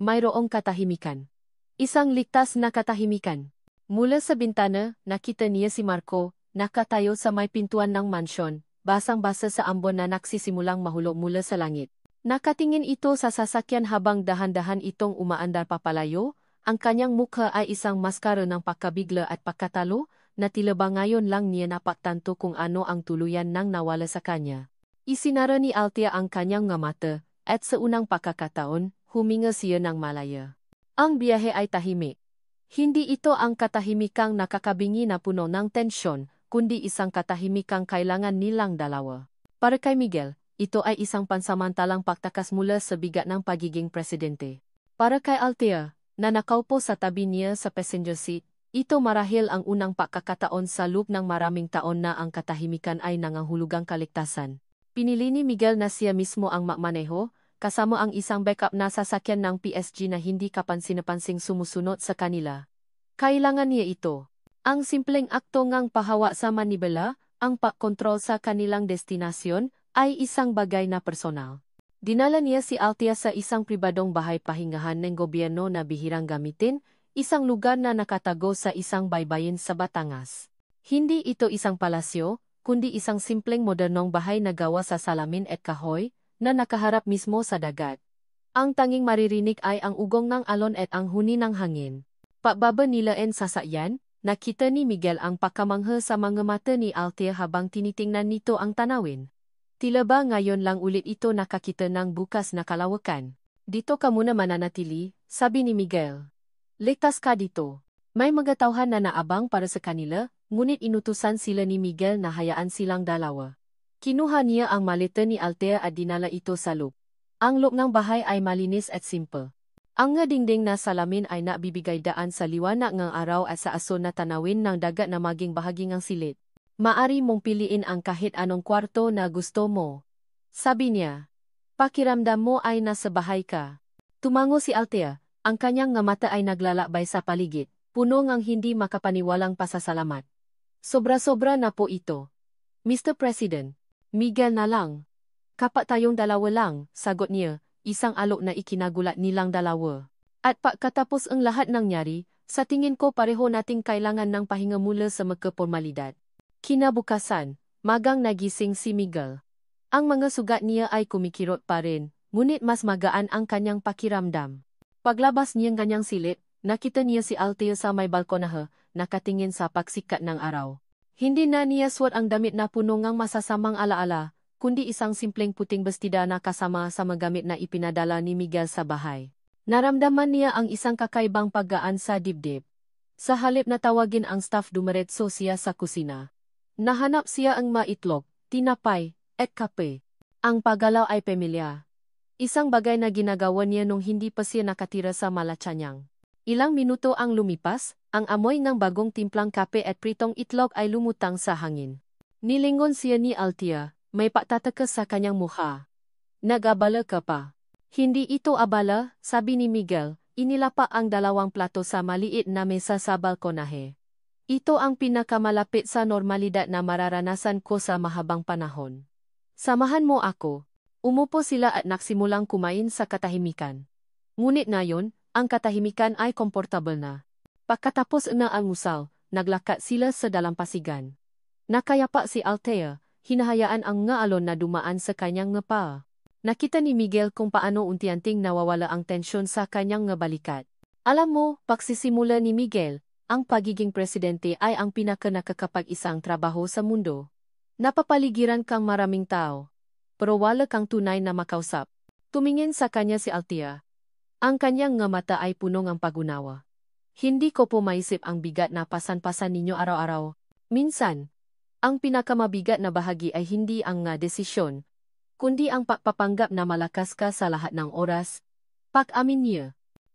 mayroong katahimikan. Isang ligtas na katahimikan. Mula sa bintana, nakita niya si Marco, nakatayo sa may pintuan ng mansyon, basang-basa sa ambon na nagsisimulang mahulog mula sa langit. Nakatingin ito sa sasakyan habang dahan-dahan itong umaandar papalayo, ang kanyang mukha ay isang maskara ng pagkabigla at pagkatalo, na tila ba ngayon lang niya napagtanto kung ano ang tuluyan nang nawala sa kanya. Isinara ni Althea ang kanyang mga mata, at sa unang pagkakataon, huminga siya ng malaya. Ang biyahe ay tahimik. Hindi ito ang katahimikang nakakabingi na puno ng tensyon, kundi isang katahimikang kailangan nilang dalawa. Para kay Miguel, ito ay isang pansamantalang pagtakas mula sa bigat ng pagiging presidente. Para kay Althea, na nakaupo sa tabi niya sa passenger seat, ito marahil ang unang pagkakataon sa loob ng maraming taon na ang katahimikan ay nangangahulugang kaligtasan. Pinili ni Miguel na siya mismo ang magmaneho, kasama ang isang backup na sasakyan ng PSG na hindi kapansin-napansing sumusunod sa kanila. Kailangan niya ito. Ang simpleng akto ngang pahawa sa manibela, ang pagkontrol sa kanilang destinasyon, ay isang bagay na personal. Dinala niya si Althea sa isang pribadong bahay pahingahan ng gobyerno na bihirang gamitin, isang lugar na nakatago sa isang baybayin sa Batangas. Hindi ito isang palasyo, kundi isang simpleng modernong bahay na gawa sa salamin at kahoy, na nakaharap mismo sa dagat. Ang tanging maririnig ay ang ugong ng alon at ang huni ng hangin. Pagbaba nilaen sa sakyan, nakita ni Miguel ang pakamangha sa mga mata ni Althea habang tinitingnan nito ang tanawin. Tila ba ngayon lang ulit ito nakakita ng bukas na kalawakan? Dito ka muna mananatili, sabi ni Miguel. Ligtas ka dito. May mga tauhan na naabang para sa kanila, ngunit inutusan sila ni Miguel na hayaan silang dalawa. Kinuha niya ang maleta ni Althea at dinala ito sa loob. Ang loob ng bahay ay malinis at simple. Ang nga dingding na salamin ay nabibigay daan sa liwanag ng araw at sa aso na tanawin ng dagat na maging bahagi ng silid. Maari mong piliin ang kahit anong kwarto na gusto mo. Sabi niya. Pakiramdam mo ay nasa bahay ka. Tumango si Althea, ang kanyang nga mata ay naglalakbay sa paligid, puno ng hindi makapaniwalang pasasalamat. Sobra-sobra na po ito. Mr. President, Miguel na lang. Kapat tayong dalawa lang, sagot niya, isang alok na ikinagulat nilang dalawa. At pagkatapos ang lahat nangyari, sa tingin ko pareho nating kailangan ng pahinga mula sa magkapormalidad. Kinabukasan, magang nagising si Miguel. Ang mga sugat niya ay kumikirot pa rin, ngunit mas magaan ang kanyang pakiramdam. Paglabas niyang kanyang silid, nakita niya si Althea sa may balkonahe, nakatingin sa pagsikat ng araw. Hindi na niya suot ang damit na puno ng masasamang alaala, kundi isang simpleng puting bestida na kasama sa magamit na ipinadala ni Miguel sa bahay. Naramdaman niya ang isang kakaibang paggaan sa dibdib. Sa halip na tawagin ang staff dumiretso siya sa kusina. Nahanap siya ang maitlog, tinapay, at kape. Ang paggalaw ay pamilya. Isang bagay na ginagawa niya nung hindi pa siya nakatira sa Malacanang. Ilang minuto ang lumipas, ang amoy ng bagong timplang kape at pritong itlog ay lumutang sa hangin. Nilingon siya ni Althea, may pagtataka sa kanyang mukha. Nag-abala ka pa. Hindi ito abala, sabi ni Miguel, inilapa ang dalawang plato sa maliit na mesa sa balkonahe. Ito ang pinakamalapit sa normalidad na mararanasan ko sa mahabang panahon. Samahan mo ako. Umupo sila at nagsimulang kumain sa katahimikan. Ngunit ngayon, ang katahimikan ay komportable na. Pagkatapos na ang musal, naglakad sila sa dalampasigan. Nakayapa si Althea, hinahayaan ang ngaalon na dumaan sa kanyang ngapa. Nakita ni Miguel kung paano unti-unting nawawala ang tensyon sa kanyang ngabalikat. Alam mo, pagsisimula ni Miguel, ang pagiging presidente ay ang pinaka-nakakapag-isang trabaho sa mundo. Napapaligiran kang maraming tao. Pero wala kang tunay na makausap. Tumingin sa kanya si Althea. Ang kanyang nga mata ay puno ng pag-unawa. Hindi ko po maisip ang bigat na pasan-pasan ninyo araw-araw. Minsan, ang pinakamabigat na bahagi ay hindi ang nga desisyon, kundi ang pagpapanggap na malakas ka sa lahat ng oras. Pag-amin niya.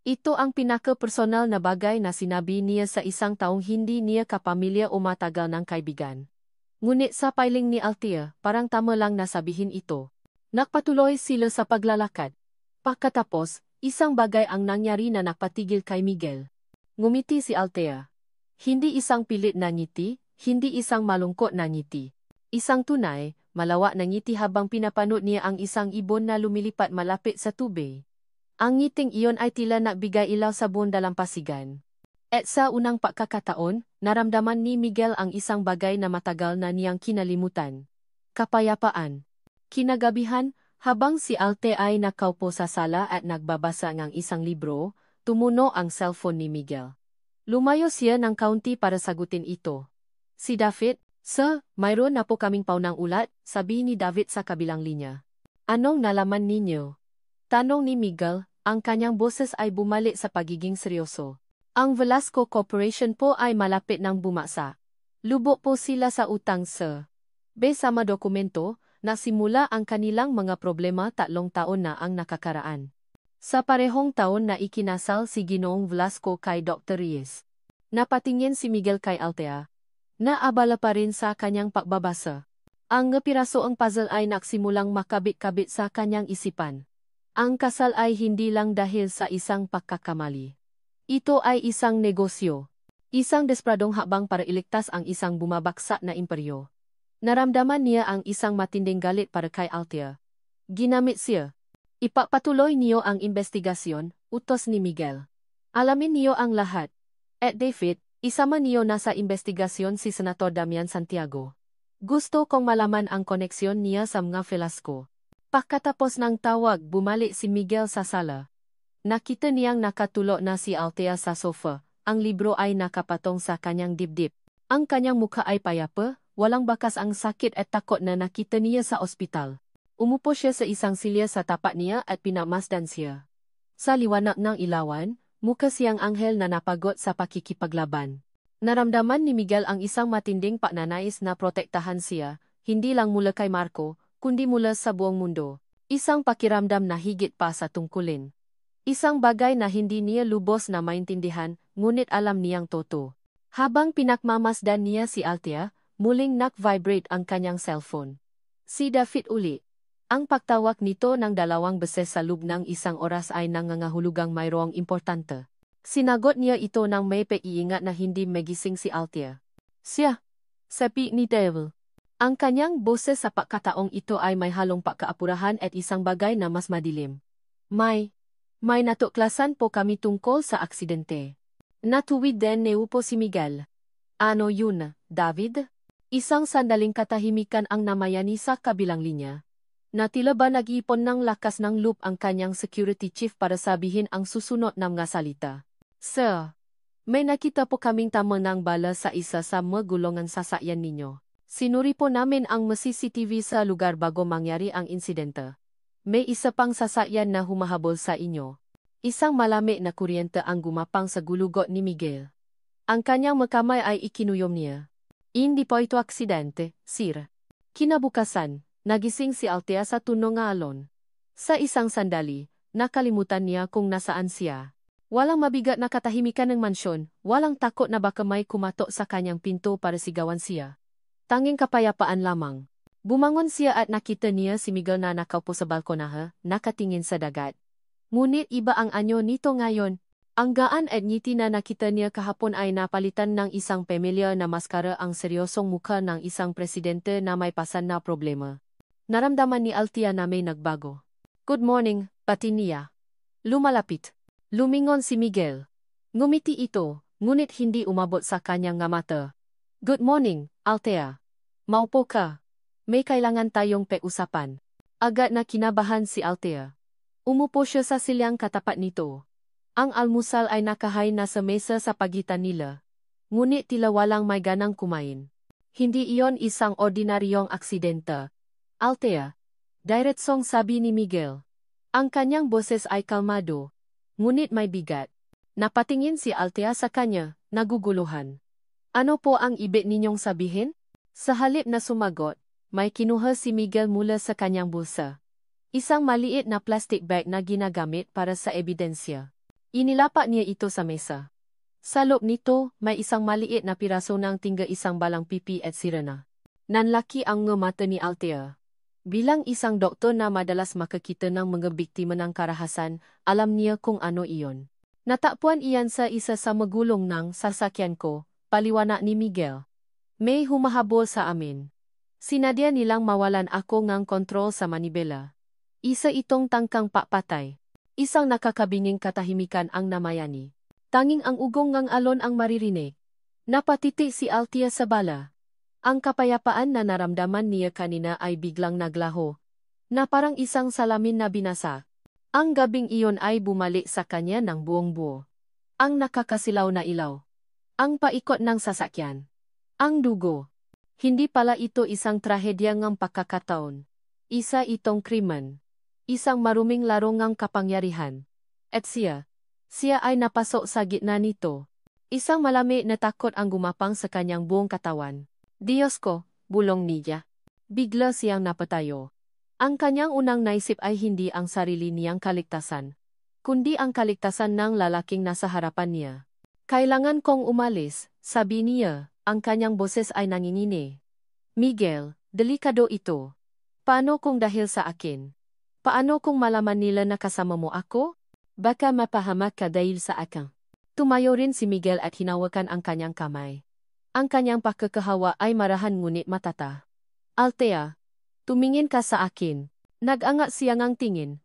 Ito ang pinaka-personal na bagay na sinabi niya sa isang taong hindi niya kapamilya o matagal ng kaibigan. Ngunit sa piling ni Althea, parang tama lang na sabihin ito. Nagpatuloy sila sa paglalakad. Pagkatapos, isang bagay ang nangyari na nagpatigil kay Miguel. Ngumiti si Althea. Hindi isang pilit na ngiti, hindi isang malungkot na ngiti. Isang tunay, malawak na ngiti habang pinapanood niya ang isang ibon na lumilipat malapit sa tubig. Ang ngiting iyon ay tila nagbigay ilaw sa buong dalampasigan. At sa unang pagkakataon, naramdaman ni Miguel ang isang bagay na matagal na niyang kinalimutan. Kapayapaan. Kinagabihan, habang si Althea ay nakaupo sa sala at nagbabasa ng isang libro, tumuno ang cellphone ni Miguel. Lumayo siya ng kaunti para sagutin ito. Si David, "Sir, mayroon na po kaming paunang ulat," sabi ni David sa kabilang linya. "Anong nalaman ninyo?" Tanong ni Miguel, ang kanyang boses ay bumalik sa pagiging seryoso. "Ang Velasco Corporation po ay malapit ng bumasa. Lubok po sila sa utang, sir. Sama dokumento, nasimula ang kanilang mga problema 3 taon na ang nakakaraan. Sa parehong taon na ikinasal si Ginoong Velasco kay Dr. Reyes. Napatingin si Miguel kay Althea. Naabala pa rin sa kanyang pagbabasa. Ang piraso ang puzzle ay nagsimulang makabit-kabit sa kanyang isipan. Ang kasal ay hindi lang dahil sa isang pagkakamali. Ito ay isang negosyo. Isang desperadong habang para iligtas ang isang bumabaksak na imperyo. Naramdaman niya ang isang matinding galit para kay Althea. Ginamit siya. Ipapatuloy niyo ang investigasyon, utos ni Miguel. Alamin niyo ang lahat. At David, isama niyo na sa investigasyon si Senator Damian Santiago. Gusto kong malaman ang koneksyon niya sa mga Velasco. Pagkatapos ng tawag, bumalik si Miguel sa sala. Nakita niyang nakatulo na si Althea sa sofa. Ang libro ay nakapatong sa kanyang dibdib. Ang kanyang mukha ay payapa, walang bakas ang sakit at takot na nakita niya sa ospital. Umupo siya sa isang silya sa tapat niya at pinamasdan siya. Sa liwanag ng ilawan, mukha siyang anghel na napagod sa pakikipaglaban. Naramdaman ni Miguel ang isang matinding pagnanais na protektahan siya, hindi lang mula kay Marco, kundi mula sa buong mundo. Isang pakiramdam na higit pa sa tungkulin. Isang bagay na hindi niya lubos na maintindihan, ngunit alam niyang totoo. Habang pinakmamasdan niya si Althea, muling nag-vibrate ang kanyang cellphone. Si David uli. Ang pagtawag nito ng 2 beses sa loob ng 1 oras ay nangangahulugang mayroong importante. Sinagot niya ito nang may pag-iingat na hindi magising si Althea. Siya, sabi ni Devil. Ang kanyang boses sa pagkataong ito ay may halong pagkaapurahan at isang bagay na mas madilim. May natuklasan po kami tungkol sa aksidente. Natuwid din neupo si Miguel. Ano yun, David? Isang sandaling katahimikan ang namayani sa kabilang linya. Na tila ba nag-iipon ng lakas ng loob ang kanyang security chief para sabihin ang susunod na mga salita. Sir, may nakita po kaming tama ng bala sa isa sa mga gulungan sasakyan ninyo. Sinuri po namin ang CCTV sa lugar bago mangyari ang insidente. May isa pang sasakyan na humahabol sa inyo. Isang malamig na kuryente ang gumapang sa gulugot ni Miguel. Ang kanyang makamay ay ikinuyom niya. Hindi po ito aksidente, sir. Kinabukasan, nagising si Althea sa tunog ng alon. Sa isang sandali, nakalimutan niya kung nasaan siya. Walang mabigat na katahimikan ng mansyon, walang takot na baka may kumatok sa kanyang pinto para sigawan siya. Tanging kapayapaan lamang. Bumangon siya at nakita niya si Miguel na nakaupo sa balkonahe, nakatingin sa dagat. Ngunit iba ang anyo nito ngayon. Ang gaan at ngiti na nakita niya kahapon ay napalitan ng isang pamilyar na maskara ang seryosong mukha ng isang presidente na may pasan na problema. Naramdaman ni Althea na may nagbago. Good morning, pati niya. Lumalapit. Lumingon si Miguel. Ngumiti ito, ngunit hindi umabot sa kanyang mata. Good morning, Althea. Maupo ka. May kailangan tayong pag-usapan. Agad na kinabahan si Althea. Umupo siya sa silyang katapat nito. Ang almusal ay nakahay na sa mesa sa pagitan nila. Ngunit tila walang may ganang kumain. Hindi iyon isang ordinaryong aksidente. Althea. Diretsong sabi ni Miguel. Ang kanyang boses ay kalmado. Ngunit may bigat. Napatingin si Althea sa kanya, naguguluhan. Ano po ang ibig ninyong sabihin? Sa halip na sumagot, may kinuha si Miguel mula sa kanyang bulsa. Isang maliit na plastic bag na ginagamit para sa ebidensya. Inilapat niya ito sa mesa. Sa loob nito, may isang maliit na piraso ng tingga isang balang pipi at sirena. Nanlaki ang mga mata ni Althea. Bilang isang doktor na madalas makakita ng mga biktima ng karahasan, alam niya kung ano iyon. Natakpuan iyan sa isa sa magulong ng sasakyan ko, paliwanag ni Miguel. May humahabol sa amin. Sinadya nilang mawalan ako ng kontrol sa manibela. Isa itong tangkang papatay. Isang nakakabinging katahimikan ang namayani. Tanging ang ugong ng alon ang maririnig. Napatiti si Althea sa bala. Ang kapayapaan na naramdaman niya kanina ay biglang naglaho, na parang isang salamin na binasa. Ang gabing iyon ay bumalik sa kanya ng buong buo. Ang nakakasilaw na ilaw. Ang paikot ng sasakyan. Ang dugo. Hindi pala ito isang trahedya ng pagkakataon. Isa itong krimen. Isang maruming laro ng kapangyarihan. At siya ay napasok sa gitna nito. Isang malami na takot ang gumapang sa kanyang buong katawan. Diyos ko, bulong niya. Bigla siyang napatayo. Ang kanyang unang naisip ay hindi ang sarili niyang kaligtasan, kundi ang kaligtasan ng lalaking nasa harapan niya. Kailangan kong umalis, sabi niya, ang kanyang boses ay nangingini. Miguel, delikado ito. Paano kung dahil sa akin? Paano kung malaman nila na kasama mo ako? Baka mapahamak ka dahil sa akin. Tumayo rin si Miguel at hinawakan ang kanyang kamay. Ang kanyang pagkakahawa ay marahan ngunit matata. Althea, tumingin ka sa akin. Nag-angat siya ngang tingin.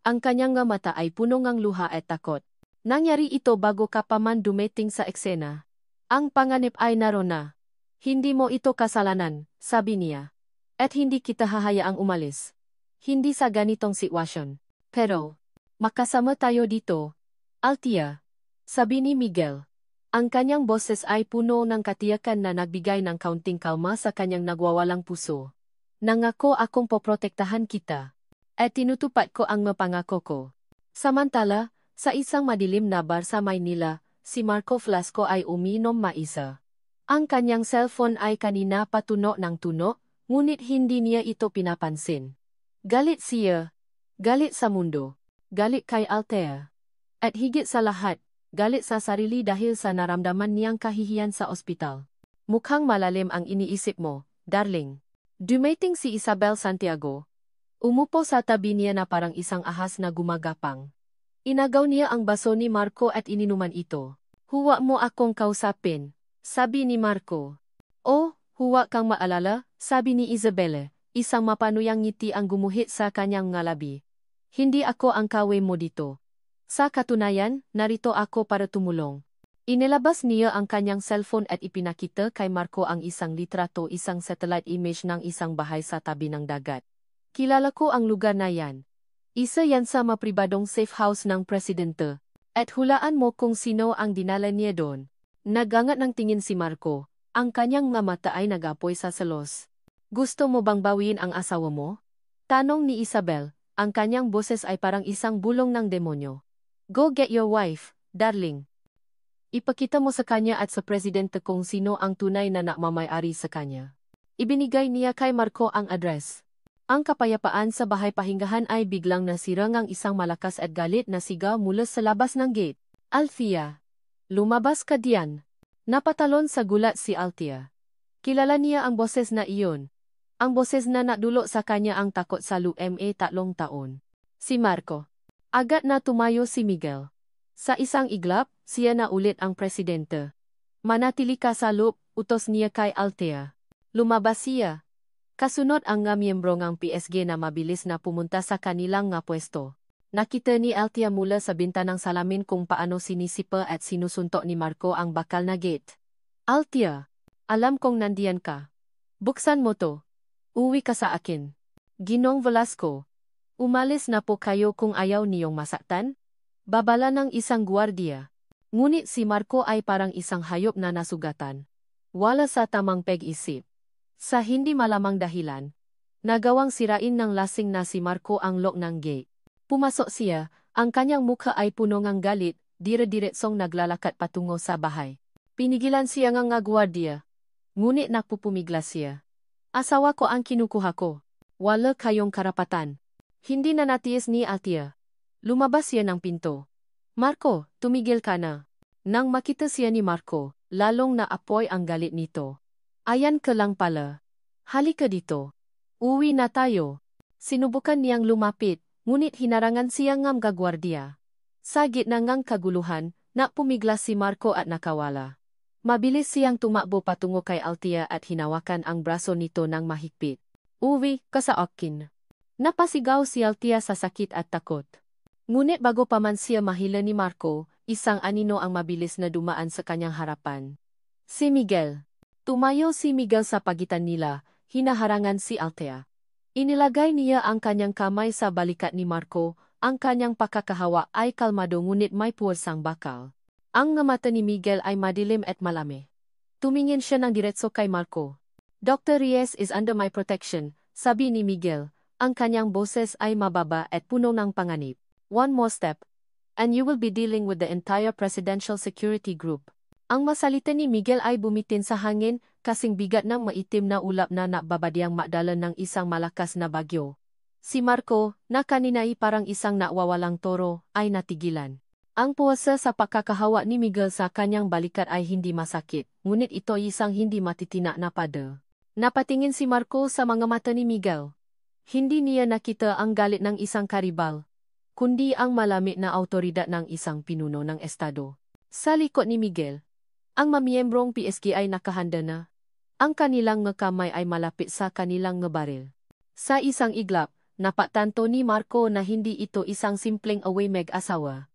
Ang kanyang nga mata ay puno ngang luha at takot. Nangyari ito bago ka pa man dumating sa eksena. Ang panganib ay naroon na. Hindi mo ito kasalanan, sabi niya. At hindi kita hahayaang umalis. Hindi sa ganitong sitwasyon. Pero, makasama tayo dito. Althea, sabi ni Miguel. Ang kanyang boses ay puno ng katiyakan na nagbigay ng kaunting kalma sa kanyang nagwawalang puso. Nangako akong poprotektahan kita. At tinutupad ko ang mapangako ko. Samantala, sa isang madilim na bar sa Maynila, si Marco Flasco ay uminom maisa. Ang kanyang cellphone ay kanina patuno ng tuno, ngunit hindi niya ito pinapansin. Galit siya. Galit sa mundo. Galit kay Althea. At higit sa lahat, galit sa sarili dahil sa naramdaman niyang kahihiyan sa ospital. Mukhang malalim ang iniisip mo, darling. Dumating si Isabel Santiago. Umupo sa tabi niya na parang isang ahas na gumagapang. Inagaw niya ang baso ni Marco at ininuman ito. Huwag mo akong kausapin, sabi ni Marco. Oh, huwag kang maalala, sabi ni Isabelle. Isang mapanuyang ngiti ang gumuhit sa kanyang ngalabi. Hindi ako ang kawe mo dito. Sa katunayan, narito ako para tumulong. Inilabas niya ang kanyang cellphone at ipinakita kay Marco ang isang litrato, isang satellite image ng isang bahay sa tabi ng dagat. Kilala ko ang lugar na yan. Isa yan sa mapribadong safe house ng presidente. At hulaan mo kung sino ang dinala niya doon. Nagangat ng tingin si Marco. Ang kanyang mga mata ay nagapoy sa selos. Gusto mo bang bawiin ang asawa mo? Tanong ni Isabel, ang kanyang boses ay parang isang bulong ng demonyo. Go get your wife, darling. Ipakita mo sa kanya at sa presidente kung sino ang tunay na nagmamay-ari sa kanya. Ibinigay niya kay Marco ang address. Ang kapayapaan sa bahay pahingahan ay biglang nasira ng isang malakas at galit na sigaw mula sa labas ng gate. Althea, lumabas ka diyan. Napatalon sa gulat si Althea. Kilala niya ang boses na iyon. Ang boses na nadulo sa kanya ang takot sa luma 3 taon. Si Marco. Agad na tumayo si Miguel. Sa isang iglap, siya na ulit ang presidente. Manatili ka sa loob, utos niya kay Althea. Lumabas siya. Kasunod ang nga miyembro ng PSG na mabilis na pumunta sa kanilang nga pwesto. Nakita ni Althea mula sa bintanang salamin kung paano sinisipa at sinusuntok ni Marco ang bakal na gate. Althea, alam kong nandiyan ka. Buksan mo to. Uwi ka sa akin. Ginong Velasco. Umalis na po kayo kung ayaw niyong masaktan? Babala ng isang gwardiya. Ngunit si Marco ay parang isang hayop na nasugatan. Wala sa tamang pag-isip. Sa hindi malamang dahilan, nagawang sirain ng lasing na si Marco ang lock ng gate. Pumasok siya, ang kanyang mukha ay puno ng galit, dire-diretsong naglalakad patungo sa bahay. Pinigilan siya ng gwardiya. Ngunit napupumiglas siya. Asawa ko ang kinukuha ko. Wala kayong karapatan. Hindi na natiis ni Althea. Lumabas siya ng pinto. Marco, tumigil ka na. Nang makita siya ni Marco, lalong naapoy ang galit nito. Ayan ka lang pala. Halika dito. Uwi na tayo. Sinubukan niyang lumapit, ngunit hinarangan siya ng gagwardiya. Sa gitna ng kaguluhan, napumiglas si Marco at nakawala. Mabilis siyang tumakbo patungo kay Althea at hinawakan ang braso nito ng mahigpit. Uwi ka sa akin. Napasigaw si Althea sa sakit at takot. Ngunit bago pa man siya mahila ni Marco, isang anino ang mabilis na dumaan sa kanyang harapan. Si Miguel. Tumayo si Miguel sa pagitan nila, hinaharangan si Althea. Inilagay niya ang kanyang kamay sa balikat ni Marco, ang kanyang pakakahawa ay kalmado ngunit may puwersang bakal. Ang mata ni Miguel ay madilim at malami. Tumingin siya ng diretso kay Marco. Dr. Reyes is under my protection, sabi ni Miguel. Ang kanyang boses ay mababa at puno ng panganib. One more step, and you will be dealing with the entire presidential security group. Ang masalita ni Miguel ay bumitin sa hangin, kasing bigat ng maitim na ulap na nababadyang madalan ng isang malakas na bagyo. Si Marco, na kanina ay parang isang nawawalang toro, ay natigilan. Ang puwersa sa pagkakahawa ni Miguel sa kanyang balikat ay hindi masakit, ngunit ito ay isang hindi matitina na pada. Napatingin si Marco sa mga mata ni Miguel. Hindi niya nakita ang galit ng isang karibal, kundi ang malamig na awtoridad ng isang pinuno ng estado. Sa likod ni Miguel, ang mamiyembrong PSG ay nakahanda na. Ang kanilang kamay ay malapit sa kanilang baril. Sa isang iglap, napatanto ni Marco na hindi ito isang simpleng away mag-asawa.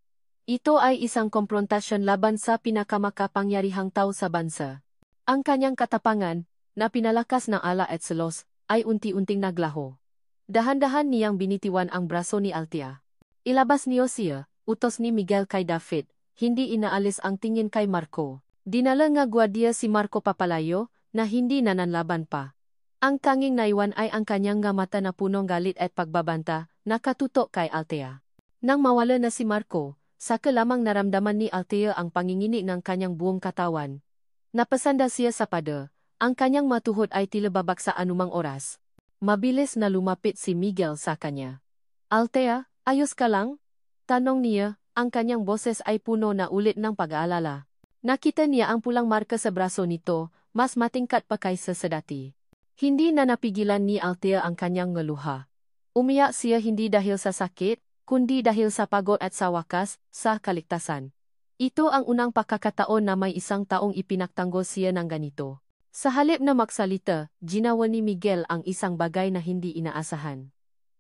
Ito ay isang komprontasyon laban sa pinakamakapangyarihang tao sa bansa. Ang kanyang katapangan, na pinalakas ng ala at selos, ay unti-unting naglaho. Dahan-dahan niyang binitiwan ang braso ni Althea. Ilabas niyo siya, utos ni Miguel kay David, hindi inaalis ang tingin kay Marco. Dinala nga gwardiya si Marco papalayo, na hindi nananlaban pa. Ang tanging naiwan ay ang kanyang mata na punong galit at pagbabanta, nakatutok kay Althea. Nang mawala na si Marco, saka lamang naramdaman ni Althea ang pangingini ng kanyang buong katawan. Napasanda siya sa pada, ang kanyang matuhod ay tila babak sa anumang oras. Mabilis na lumapit si Miguel sa kanya. Althea, ayos ka lang? Tanong niya, ang kanyang boses ay puno na ulit ng pag-aalala. Nakita niya ang pulang marka sa braso nito, mas matingkat pa kaysa sa dati. Hindi na napigilan ni Althea ang kanyang ngeluha. Umiyak siya hindi dahil sa sakit, kundi dahil sa pagod at sa wakas, sa kaligtasan. Ito ang unang pagkakataon na may isang taong ipinagtanggol siya ng ganito. Sa halip na magsalita, ginawa ni Miguel ang isang bagay na hindi inaasahan.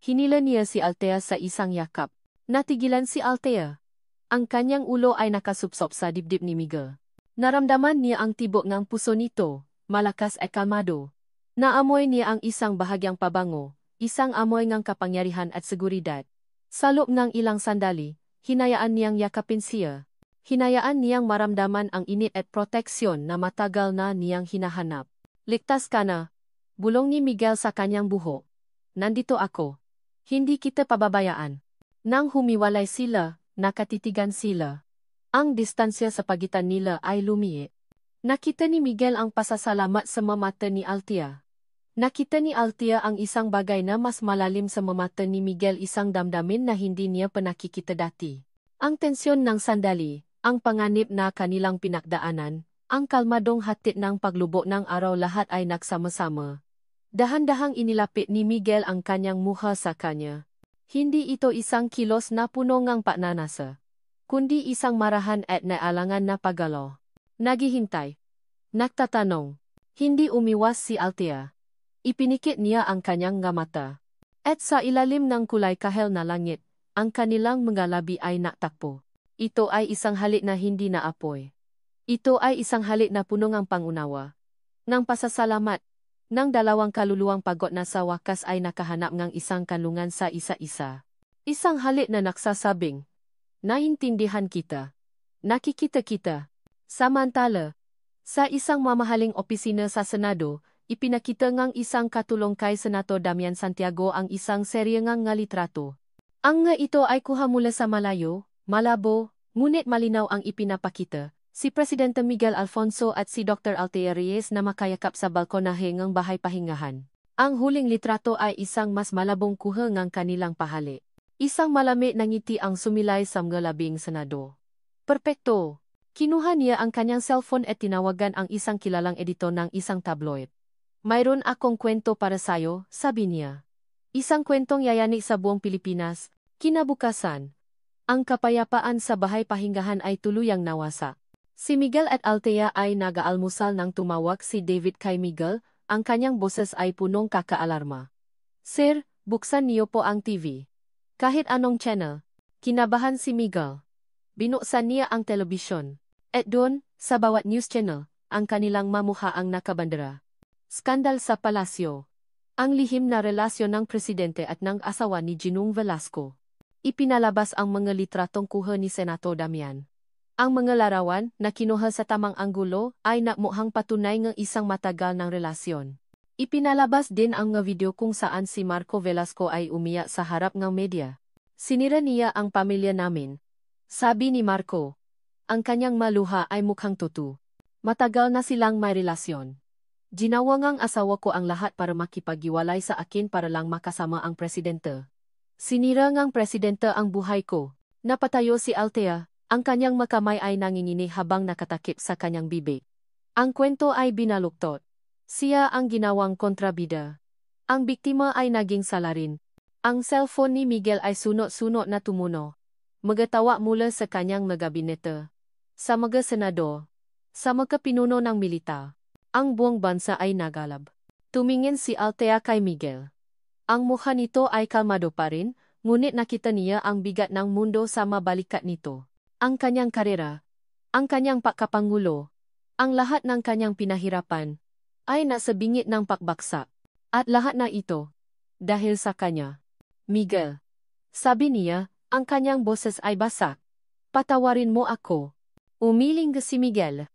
Hinila niya si Althea sa isang yakap. Natigilan si Althea. Ang kanyang ulo ay nakasupsop sa dibdib ni Miguel. Naramdaman niya ang tibok ng puso nito, malakas at kalmado. Naamoy niya ang isang bahagyang pabango, isang amoy ng kapangyarihan at seguridad. Sa loob ng ilang sandali, hinayaan niyang yakapin siya. Hinayaan niyang maramdaman ang init at proteksyon na matagal na niyang hinahanap. Ligtas ka na, bulong ni Miguel sa kanyang buhok. Nandito ako. Hindi kita pababayaan. Nang humiwalay sila, nakatitigan sila. Ang distansya sa pagitan nila ay lumiit. Nakita ni Miguel ang pasasalamat sa mamata ni Althea. Nakita ni Althea ang isang bagay na mas malalim sa mamata ni Miguel, isang damdamin na hindi niya pa nakikita dati. Ang tensyon ng sandali, ang panganib na kanilang pinagdaanan, ang kalmadong hatid ng paglubo ng araw, lahat ay nagsama-sama. Dahan-dahang inilapit ni Miguel ang kanyang muha sa kanya. Hindi ito isang kilos na puno ng pagnanasa, kundi isang marahan at naalangan na paggalaw. Naghihintay. Nagtatanong. Hindi umiwas si Althea. Ipinikit niya ang kanyang mata. At sa ilalim ng kulay kahel na langit, ang kanilang mga labi ay natakpo. Ito ay isang halik na hindi naapoy. Ito ay isang halik na puno ng pangunawa, ng pasasalamat, ng dalawang kaluluwang pagod na sa wakas ay nakahanap ng isang kanlungan sa isa-isa. Isang halik na nagsasabing, naintindihan kita. Nakikita kita. Samantala, sa isang mamahaling opisina sa Senado, ipinakita ngang isang katulong kay Senator Damian Santiago ang isang serye ngang litrato. Ang nga ito ay kuha mula sa malayo, malabo, ngunit malinaw ang ipinapakita. Si Presidente Miguel Alfonso at si Dr. Althea Reyes na makayakap sa balkonahe ng bahay pahingahan. Ang huling litrato ay isang mas malabong kuha ng kanilang pahali. Isang malamig na ngiti ang sumilay sa mga labing senado. Perpekto! Kinuha niya ang kanyang cellphone at tinawagan ang isang kilalang editor ng isang tabloid. Mayroon akong kwento para sayo, sabi niya. Isang kwentong yayanig sa buong Pilipinas. Kinabukasan, ang kapayapaan sa bahay pahingahan ay tuluyang nawasak. Si Miguel at Althea ay nag-aalmusal nang tumawag si David kay Miguel, ang kanyang boses ay punong kakaalarma. Sir, buksan niyo po ang TV. Kahit anong channel. Kinabahan si Miguel. Binuksan niya ang telebisyon. At doon, sa bawat news channel, ang kanilang mamuha ang nakabandera. Skandal sa palasyo. Ang lihim na relasyon ng presidente at ng asawa ni Ginong Velasco. Ipinalabas ang mga litratong kuha ni Senator Damian. Ang mga larawan na kinuha sa tamang anggulo ay nakmuhang patunay ng isang matagal ng relasyon. Ipinalabas din ang video kung saan si Marco Velasco ay umiyak sa harap ng media. Sinira niya ang pamilya namin. Sabi ni Marco. ang kanyang maluha ay mukhang tutu. Matagal na silang may relasyon. Ginawa ngang asawa ko ang lahat para makipaghiwalay sa akin para lang makasama ang presidente. Sinira ngang presidente ang buhay ko. Napatayo si Althea, ang kanyang makamay ay nangingini habang nakatakip sa kanyang bibig. Ang kwento ay binaluktot. Siya ang ginawang kontrabida. Ang biktima ay naging salarin. Ang cellphone ni Miguel ay sunod-sunod na tumuno. Magatawa mula sa kanyang mga gabinete. Sa mga senador. Sa mga pinuno ng militar. Ang buong bansa ay nagalab. Tumingin si Althea kay Miguel. Ang mukha nito ay kalmado pa rin, ngunit nakita niya ang bigat ng mundo sa mabalikat nito. Ang kanyang karera, ang kanyang pagkapangulo, ang lahat ng kanyang pinahirapan, ay nasa bingit ng pakbaksak. At lahat na ito, dahil sa kanya. Miguel. Sabi niya, ang kanyang boses ay basak. Patawarin mo ako. Umiling si Miguel.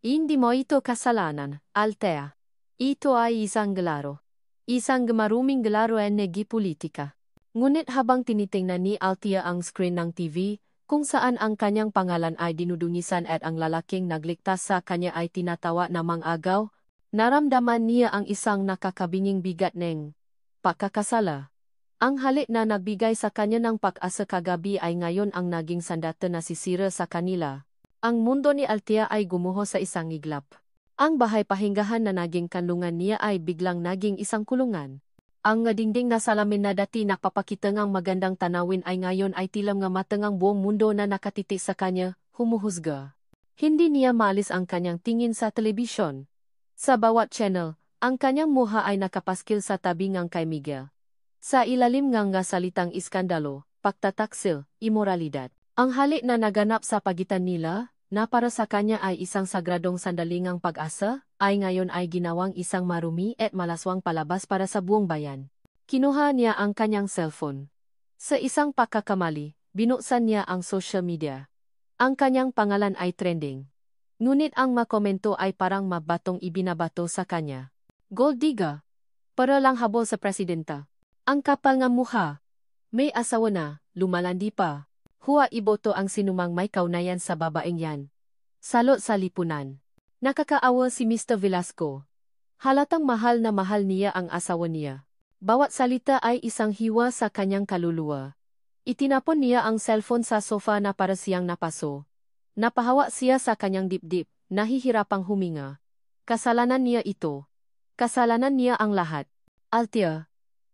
Hindi mo ito kasalanan, Althea. Ito ay isang glaro. Isang maruming glaro negi politika. Ngunit habang tinitingnan ni Althea ang screen ng TV, kung saan ang kanyang pangalan ay dinudungisan at ang lalaking nagligtas sa kanya ay tinatawa na mang-agaw, naramdaman niya ang isang nakakabinging bigat ng pagkakasala. Ang halik na nagbigay sa kanya ng pag-asa kagabi ay ngayon ang naging sandata na sisira sa kanila. Ang mundo ni Althea ay gumuho sa isang iglap. Ang bahay pahinggahan na naging kanlungan niya ay biglang naging isang kulungan. Ang dingding na salamin na dati napapakita ngang magandang tanawin ay ngayon ay tilam nga matangang buong mundo na nakatitik sa kanya, humuhusga. Hindi niya maalis ang kanyang tingin sa telebisyon. Sa bawat channel, ang kanyang mukha ay nakapaskil sa tabi ngang kay Miguel. Sa ilalim ngang nga salitang iskandalo, pagtataksil, imoralidad. Ang halik na naganap sa pagitan nila, na para sa kanya ay isang sagradong sandalingang pag-asa, ay ngayon ay ginawang isang marumi at malaswang palabas para sa buong bayan. Kinuha niya ang kanyang cellphone. Sa isang pagkakamali, binuksan niya ang social media. Ang kanyang pangalan ay trending. Ngunit ang mga komento ay parang mabatong ibinabato sa kanya. Gold digger. Para lang habol sa presidenta. Ang kapal nga mukha. May asawa na, lumalandi pa. Huwa iboto ang sinumang may kaunayan sa babaeng yan. Salot sa lipunan. Nakakaawa si Mr. Velasco. Halatang mahal na mahal niya ang asawa niya. Bawat salita ay isang hiwa sa kanyang kaluluwa. Itinapon niya ang cellphone sa sofa na para siyang napaso. Napahawa siya sa kanyang dibdib, nahihirapang huminga. Kasalanan niya ito. Kasalanan niya ang lahat. Althea,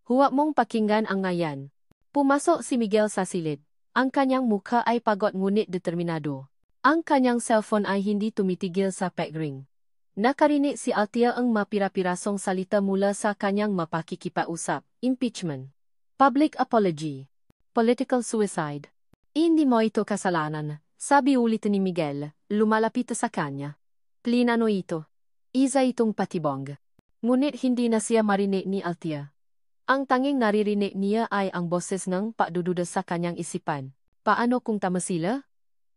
huwag mong pakinggan ang ngayan. Pumasok si Miguel sa silid. Ang kanyang mukha ay pagod ngunit determinado. Ang kanyang cellphone ay hindi tumitigil sa pag-ring. Nakarinig si Althea ang mapira-pirasong salita mula sa kanyang mapakikipausap, impeachment, public apology, political suicide. Hindi mo ito kasalanan, sabi ulit ni Miguel, lumalapit sa kanya. Plinano ito. Isa itong patibong. Ngunit hindi na siya marinig ni Althea. Ang tanging naririnig niya ay ang boses ng pagdududa sa kanyang isipan. Paano kung tama sila?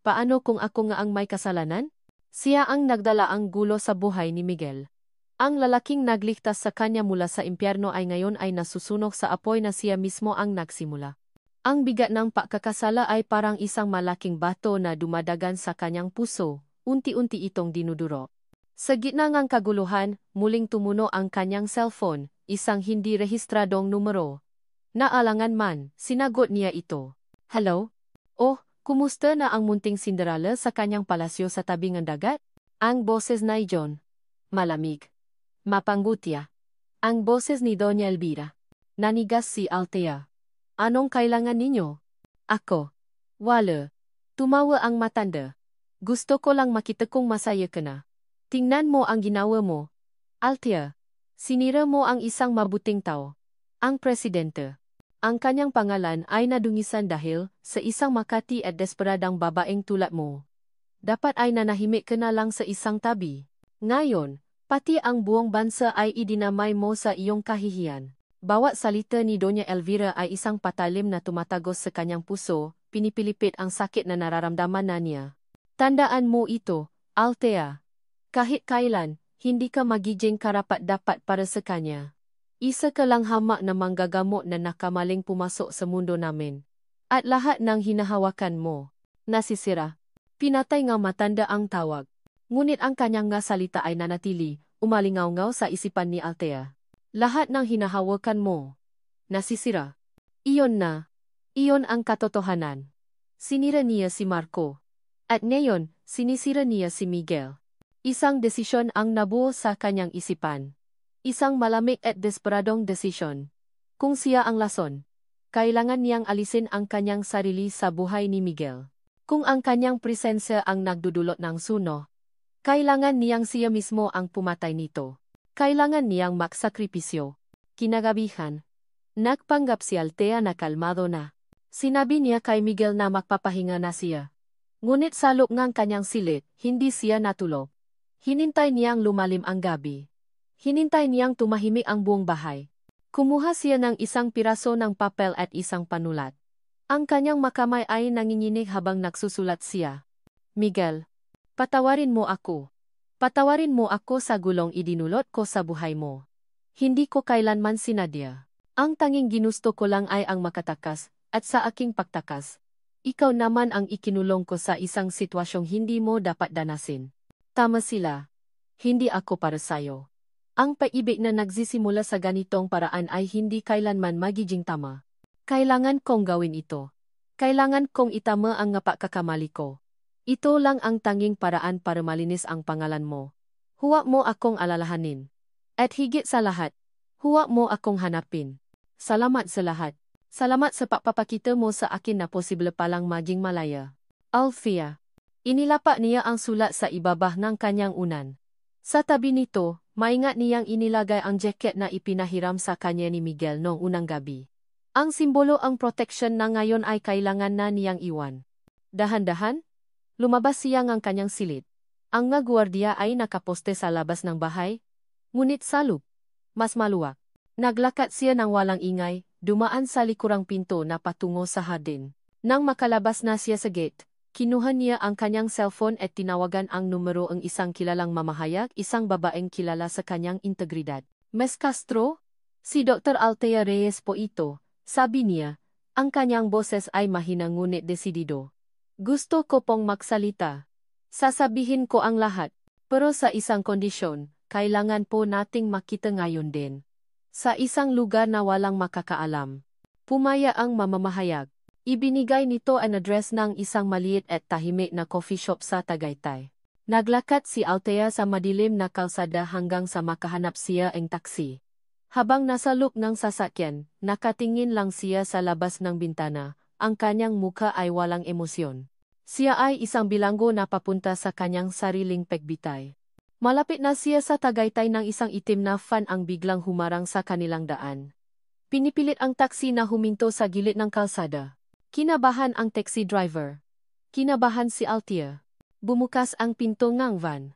Paano kung ako nga ang may kasalanan? Siya ang nagdala ang gulo sa buhay ni Miguel. Ang lalaking nagligtas sa kanya mula sa impyerno ay ngayon ay nasusunog sa apoy na siya mismo ang nagsimula. Ang bigat ng pagkakasala ay parang isang malaking bato na dumadagan sa kanyang puso, unti-unti itong dinuduro. Sa gitna ng kaguluhan, muling tumuno ang kanyang cellphone. Isang hindi rehistradong numero. Naalangan man, sinagot niya ito. Hello? Oh, kumusta na ang munting Cinderella sa kanyang palasyo sa tabi ng dagat? Ang boses na iyon. Malamig. Mapanggutya. Ang boses ni Doña Elvira. Nanigas si Althea. Anong kailangan ninyo? Ako. Wala. Tumawa ang matanda. Gusto ko lang makita kung masaya ka na. Tingnan mo ang ginawa mo. Althea. Sinira mo ang isang mabuting tao. Ang presidente. Ang kanyang pangalan ay nadungisan dahil sa isang makati at desperadang babaeng tulad mo. Dapat ay nanahimik ka na lang sa isang tabi. Ngayon, pati ang buong bansa ay idinamay mo sa iyong kahihiyan. Bawat salita ni Doña Elvira ay isang patalim na tumatagos sa kanyang puso, pinipilipit ang sakit na nararamdaman na niya. Tandaan mo ito, Althea. Kahit kailan, hindi ka magiging karapat-dapat para sa kanya. Isa ka lang hamak na manggagamot na nakamaling pumasok sa mundo namin. At lahat ng hinahawakan mo, nasisira. Pinatay nga matanda ang tawag. Ngunit ang kanyang nga salita ay nanatili, umalingaw-ngaw sa isipan ni Althea. Lahat ng hinahawakan mo. Nasisira. Iyon na. Iyon ang katotohanan. Sinira niya si Marco. At ngayon, sinisira niya si Miguel. Isang desisyon ang nabuo sa kanyang isipan. Isang malamig at desperadong desisyon. Kung siya ang lason, kailangan niyang alisin ang kanyang sarili sa buhay ni Miguel. Kung ang kanyang presensya ang nagdudulot ng suno, kailangan niyang siya mismo ang pumatay nito. Kailangan niyang magsakripisyo. Kinagabihan, nagpanggap si Althea na kalmado na. Sinabi niya kay Miguel na magpapahinga na siya. Ngunit salok ngang kanyang silit, hindi siya natulog. Hinintay niyang lumalim ang gabi. Hinintay niyang tumahimik ang buong bahay. Kumuha siya ng isang piraso ng papel at isang panulat. Ang kanyang makamay ay nanginginig habang nagsusulat siya. Miguel, patawarin mo ako. Patawarin mo ako sa gulong idinulot ko sa buhay mo. Hindi ko kailanman sinadya. Ang tanging ginusto ko lang ay ang makatakas, at sa aking pagtakas, ikaw naman ang ikinulong ko sa isang sitwasyong hindi mo dapat danasin. Tama sila. Hindi ako para sayo. Ang pag-ibig na nagsisimula sa ganitong paraan ay hindi kailanman magiging tama. Kailangan kong gawin ito. Kailangan kong itama ang napakakamali ko. Ito lang ang tanging paraan para malinis ang pangalan mo. Huwag mo akong alalahanin. At higit sa lahat, huwag mo akong hanapin. Salamat sa lahat. Salamat sa pagpapakita mo sa akin na posible palang maging malaya. Althea. Inilapa niya ang sulat sa ibabah ng kanyang unan. Sa tabi nito, maingat niyang inilagay ang jacket na ipinahiram sa kanya ni Miguel noong unang gabi. Ang simbolo ang protection na ngayon ay kailangan na niyang iwan. Dahan-dahan, lumabas siya ng kanyang silid. Ang nga gwardiya ay nakaposte sa labas ng bahay. Ngunit sa loob, mas maluwag. Naglakad siya ng walang ingay, dumaan sa likurang pinto na patungo sa hardin. Nang makalabas na siya sa gate, kinuha niya ang kanyang cellphone at tinawagan ang numero ng isang kilalang mamahayag, isang babaeng kilala sa kanyang integridad. Ms. Castro? Si Dr. Althea Reyes po ito, sabi niya. Ang kanyang boses ay mahina ngunit desidido. Gusto ko pong magsalita. Sasabihin ko ang lahat, pero sa isang kondisyon, kailangan po nating makita ngayon din. Sa isang lugar na walang makakaalam. Pumaya ang mamamahayag. Ibinigay nito ang address ng isang maliit at tahimik na coffee shop sa Tagaytay. Naglakad si Althea sa madilim na kalsada hanggang sa makahanap siya ng taksi. Habang nasa loob ng sasakyan, nakatingin lang siya sa labas ng bintana, ang kanyang mukha ay walang emosyon. Siya ay isang bilanggo na papunta sa kanyang sariling pagbitay. Malapit na siya sa Tagaytay ng isang itim na van ang biglang humarang sa kanilang daan. Pinipilit ang taksi na huminto sa gilid ng kalsada. Kinabahan ang taxi driver. Kinabahan si Althea. Bumukas ang pinto ng van.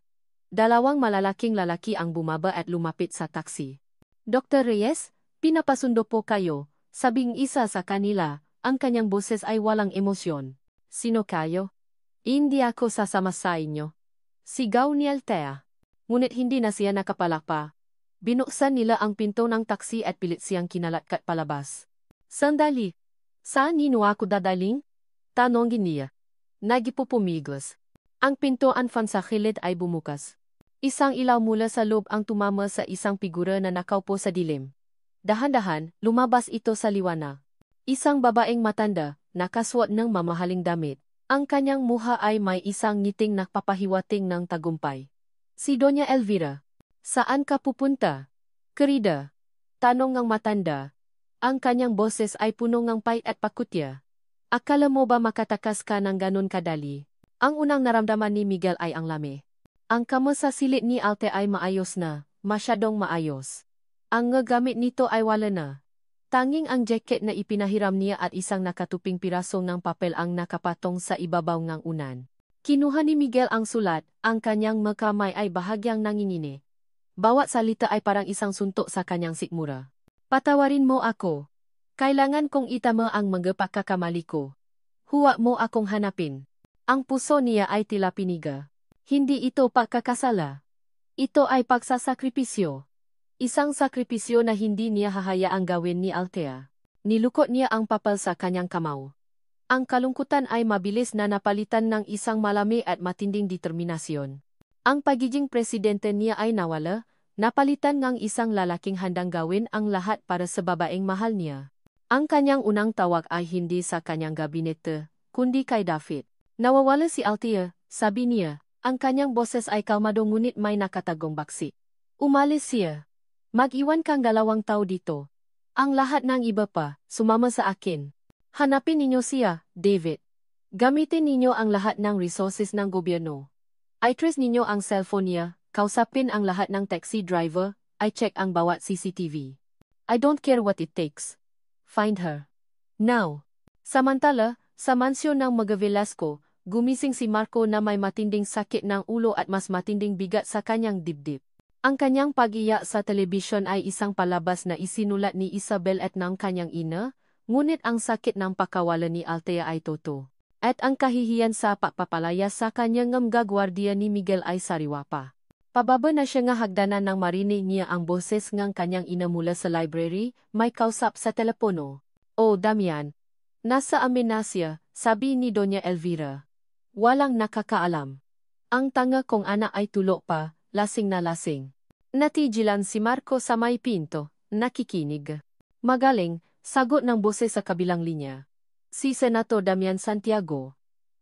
Dalawang malalaking lalaki ang bumaba at lumapit sa taksi. Dr. Reyes, pinapasundo po kayo, sabing isa sa kanila, ang kanyang boses ay walang emosyon. Sino kayo? Hindi ako sasama sa inyo. Sigaw ni Althea. Ngunit hindi na siya nakapalapa. Binuksan nila ang pinto ng taksi at pilit siyang kinalatkat palabas. Sandali. Saan nino ako dadaling? Tanongin niya. Nagipupumiglas. Ang pintuan fan sa kilid ay bumukas. Isang ilaw mula sa loob ang tumama sa isang figura na nakaupo sa dilim. Dahan-dahan, lumabas ito sa liwanag. Isang babaeng matanda, nakasuot ng mamahaling damit. Ang kanyang mukha ay may isang ngiting nagpapahiwating ng tagumpay. Si Doña Elvira. Saan ka pupunta? Querida. Tanong ng matanda. Ang kanyang boses ay puno ng pait at pakutya. Akala mo ba makatakas ka ng ganon kadali? Ang unang naramdaman ni Miguel ay ang lami. Ang kamay sa silid ni Althea ay maayos na, masyadong maayos. Ang gamit nito ay wala na. Tanging ang jacket na ipinahiram niya at isang nakatuping piraso ng papel ang nakapatong sa ibabaw ng unan. Kinuha ni Miguel ang sulat, ang kanyang makamay ay bahagyang nangingini. Bawat salita ay parang isang suntok sa kanyang sikmura. Patawarin mo ako. Kailangan kong itama ang mga pagkakamali ko. Huwag mo akong hanapin. Ang puso niya ay tila piniga. Hindi ito pagkakasala. Ito ay pagsasakripisyo. Isang sakripisyo na hindi niya hahayaang gawin ni Althea. Nilukot niya ang papel sa kanyang kamao. Ang kalungkutan ay mabilis na napalitan ng isang malami at matinding determinasyon. Ang pagiging presidente niya ay nawala, napalitan ng isang lalaking handang gawin ang lahat para sa babaeng mahal niya. Ang kanyang unang tawag ay hindi sa kanyang gabinete, kundi kay David. Nawawala si Althea, sabi niya. Ang kanyang boses ay kalmado ngunit may nakatagong baksi. Umalis siya. Mag-iwan kang 2 tao dito. Ang lahat ng iba pa, sumama sa akin. Hanapin ninyo siya, David. Gamitin ninyo ang lahat ng resources ng gobyerno. I-trace ninyo ang cellphone niya, kausapin ang lahat ng taxi driver, I-check ang bawat CCTV. I don't care what it takes. Find her. Now. Samantala, sa mansyon ng mga Velasco, gumising si Marco na may matinding sakit ng ulo at mas matinding bigat sa kanyang dibdib. Ang kanyang pag-iyak sa telebisyon ay isang palabas na isinulat ni Isabel at ng kanyang ina, ngunit ang sakit ng pagkawala ni Althea ay totoo. At ang kahihiyan sa pagpapalaya sa kanyang gwardiya ni Miguel ay sariwa pa. Pababa na siya nga hagdanan nang marinig niya ang boses ng kanyang ina mula sa library, may kausap sa telepono. "Oh, Damian. Nasa amin na siya," sabi ni Doña Elvira. Walang nakakaalam. Ang tanga kong anak ay tulo pa, lasing na lasing. Natigilan si Marco sa may pinto, nakikinig. Magaling, sagot ng boses sa kabilang linya. Si Senator Damian Santiago.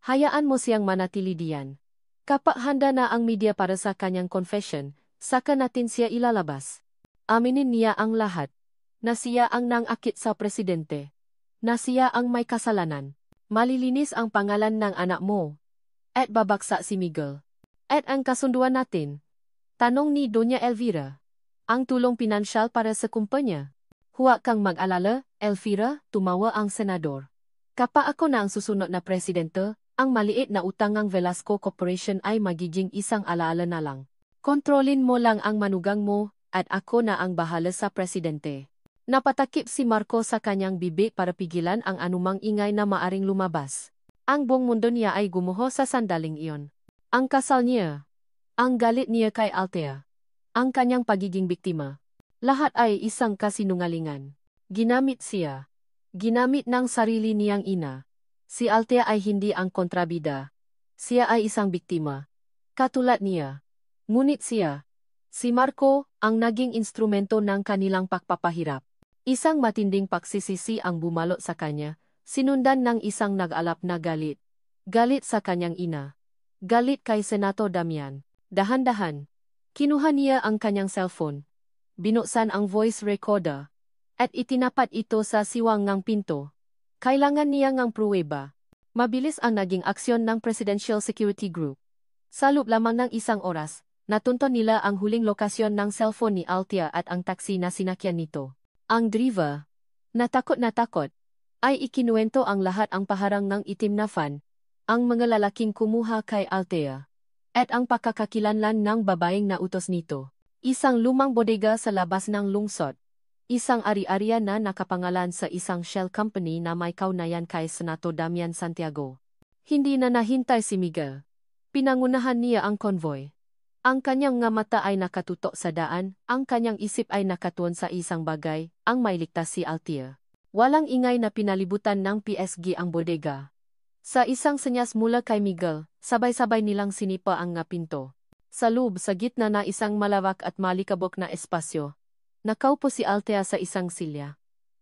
Hayaan mo siyang manatili diyan. Kapag handa na ang media para sa kanyang confession, saka natin siya ilalabas. Aminin niya ang lahat. Na siya ang nangakit sa presidente. Na siya ang may kasalanan. Malilinis ang pangalan ng anak mo. At babaksa si Miguel. At ang kasunduan natin. Tanong ni Doña Elvira. Ang tulong pinansyal para sa kumpanya. Huwag kang mag-alala, Elvira, tumawa ang senador. Kapag ako na ang susunod na presidente, ang maliit na utang ng Velasco Corporation ay magiging isang alaala na lang. Kontrolin mo lang ang manugang mo, at ako na ang bahala sa presidente. Napatakip si Marco sa kanyang bibig para pigilan ang anumang ingay na maaring lumabas. Ang buong mundo niya ay gumuho sa sandaling iyon. Ang kasal niya. Ang galit niya kay Althea. Ang kanyang pagiging biktima. Lahat ay isang kasinungalingan. Ginamit siya. Ginamit ng sarili niyang ina. Si Althea ay hindi ang kontrabida. Siya ay isang biktima. Katulad niya. Ngunit siya. Si Marco, ang naging instrumento ng kanilang pagpapahirap. Isang matinding pagsisisi ang bumalot sa kanya, sinundan ng isang nag-alap na galit. Galit sa kanyang ina. Galit kay Senator Damian. Dahan-dahan. Kinuha niya ang kanyang cellphone. Binuksan ang voice recorder. At itinapat ito sa siwang ng pinto. Kailangan niya ng pruweba. Mabilis ang naging aksyon ng Presidential Security Group. Sa loob lamang ng isang oras, natunto nila ang huling lokasyon ng cellphone ni Althea at ang taxi na sinakyan nito. Ang driver, natakot, ay ikinuwento ang lahat ang paharang ng itim na van, ang mga lalaking kumuha kay Althea, at ang pagkakakilanlan ng babaeng nautos nito. Isang lumang bodega sa labas ng lungsod. Isang ari-arian na nakapangalan sa isang shell company na may kaugnayan kay Senator Damian Santiago. Hindi na nahintay si Miguel. Pinangunahan niya ang convoy. Ang kanyang nga mata ay nakatutok sa daan, ang kanyang isip ay nakatuon sa isang bagay, ang mailigtas si Althea. Walang ingay na pinalibutan ng PSG ang bodega. Sa isang senyas mula kay Miguel, sabay-sabay nilang sinipa ang nga pinto. Sa loob sa gitna na isang malawak at malikabok na espasyo. Nakaupo si Althea sa isang silya.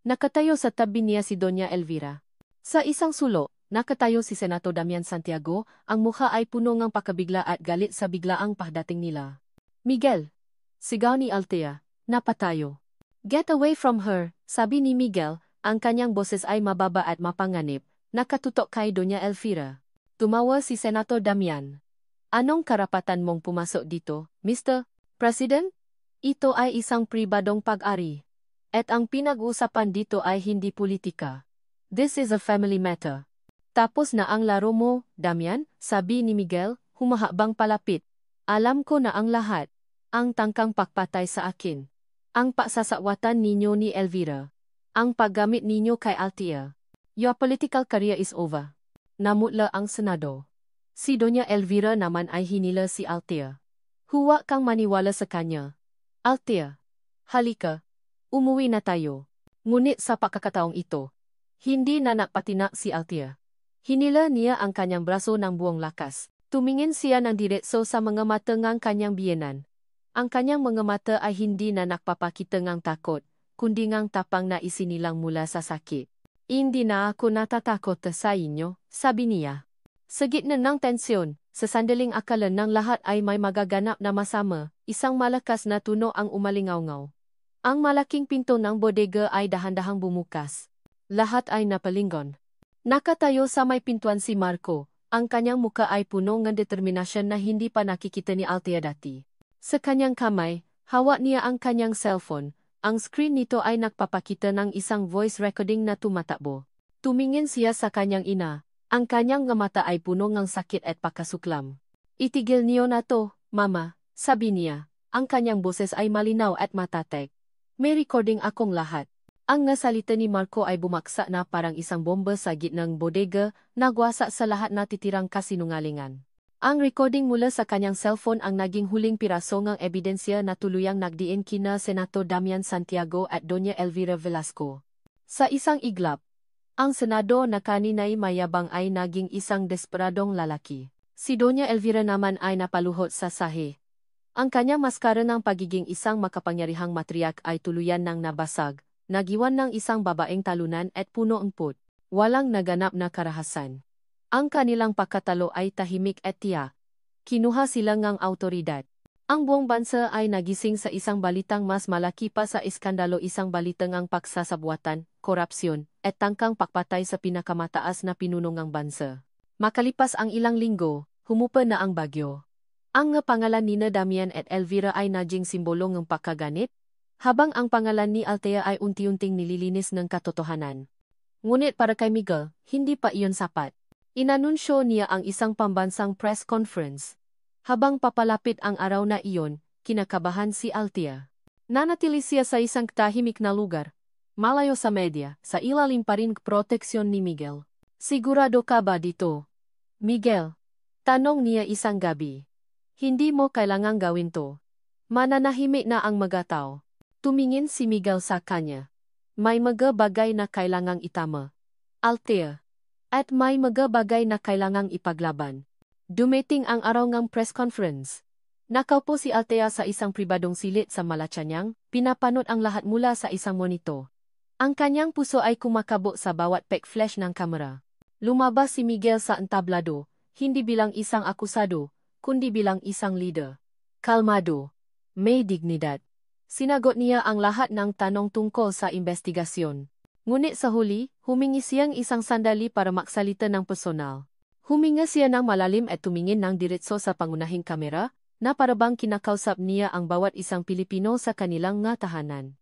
Nakatayo sa tabi niya si Doña Elvira. Sa isang sulok, nakatayo si Senator Damian Santiago, ang mukha ay puno ng pakabigla at galit sa biglaang pagdating nila. "Miguel!" sigaw ni Althea, "napatayo." "Get away from her," sabi ni Miguel, ang kanyang boses ay mababa at mapanganib, nakatutok kay Doña Elvira. Tumawa si Senator Damian. "Anong karapatan mong pumasok dito, Mr. President? Ito ay isang pribadong pag-ari. At ang pinag-uusapan dito ay hindi politika. This is a family matter." "Tapos na ang laro mo, Damian," sabi ni Miguel, humahabang palapit. "Alam ko na ang lahat. Ang tangkang pagpatay sa akin. Ang pagsasawatan ninyo ni Elvira. Ang paggamit ninyo kay Althea. Your political career is over." Namutla ang Senado. Si Doña Elvira naman ay hinila si Althea. "Huwag kang maniwala sa kanya. Althea, halika. Umuwi na tayo." Ngunit sa pagkakataong ito, hindi na napatina si Althea. Hinila niya ang kanyang braso ng buong lakas. Tumingin siya ng diretso sa mga mata ng kanyang biyenan. Ang kanyang mga mata ay hindi na nakpapakita ng takot, kundi ng tapang na isinilang mula sa sakit. Hindi na ako natatakot sa inyo, sabi niya. Sa gitna ng tensyon, sa sandaling akala ng lahat ay may magaganap na masama, isang malakas na tunog ang umalingaw-ngaw. Ang malaking pinto ng bodega ay dahan-dahang bumukas. Lahat ay napalingon. Nakatayo sa may pintuan si Marco, ang kanyang muka ay puno ng determinasyon na hindi pa nakikita ni Althea dati. Sa kanyang kamay, hawak niya ang kanyang cellphone, ang screen nito ay nagpapakita ng isang voice recording na tumatakbo. Tumingin siya sa kanyang ina, ang kanyang mata ay puno ng sakit at pakasuklam. Itigil niyo na to, Mama, sabi niya, ang kanyang boses ay malinaw at matatek. May recording akong lahat. Ang salita ni Marco ay bumaksak na parang isang bomba sa gitnang bodega, nagwasak sa lahat na titirang kasinungalingan. Ang recording mula sa kanyang cellphone ang naging huling piraso ng ebidensya na tuluyang nagdiin kina Senator Damian Santiago at Doña Elvira Velasco. Sa isang iglap, ang Senado na kanina'y mayabang ay naging isang desperadong lalaki. Si Doña Elvira naman ay napaluhot sa sahe. Ang kanyang maskara ng pagiging isang makapangyarihang matriarch ay tuluyan ng nabasag. Nagiwan ng isang babaeng talunan at puno ang put. Walang naganap na karahasan. Ang kanilang pagkatalo ay tahimik at tiyak. Kinuha sila ng autoridad. Ang buong bansa ay nagising sa isang balitang mas malaki pa sa iskandalo, isang balitang ang paksasabuatan, korupsyon, at tangkang pakpatay sa pinakamataas na pinuno ng bansa. Makalipas ang ilang linggo, humupa na ang bagyo. Ang pangalan nina Damian at Elvira ay naging simbolo ng pagkaganit, habang ang pangalan ni Althea ay unti-unting nililinis ng katotohanan. Ngunit para kay Miguel, hindi pa iyon sapat. Inanunsyo niya ang isang pambansang press conference. Habang papalapit ang araw na iyon, kinakabahan si Althea. Nanatili siya sa isang tahimik na lugar, malayo sa media, sa ilalim pa rin proteksyon ni Miguel. Sigurado ka ba dito? Miguel, tanong niya isang gabi. Hindi mo kailangang gawin to. Mananahimik na ang mga tao. Tumingin si Miguel sa kanya. May mga bagay na kailangang itama, Althea. At may mga bagay na kailangang ipaglaban. Dumating ang araw ng press conference. Nakaupo si Althea sa isang pribadong silid sa Malacanang, pinapanood ang lahat mula sa isang monito. Ang kanyang puso ay kumakabo sa bawat pek-flash ng kamera. Lumabas si Miguel sa entablado, hindi bilang isang akusado, kundi bilang isang leader. Kalmado. May dignidad. Sinagot niya ang lahat ng tanong tungkol sa investigasyon. Ngunit sa huli, humingi siyang isang sandali para magsalita ng personal. Huminga siya ng malalim at tumingin ng diretso sa pangunahing kamera, na parabang kinakausap niya ang bawat isang Pilipino sa kanilang tahanan.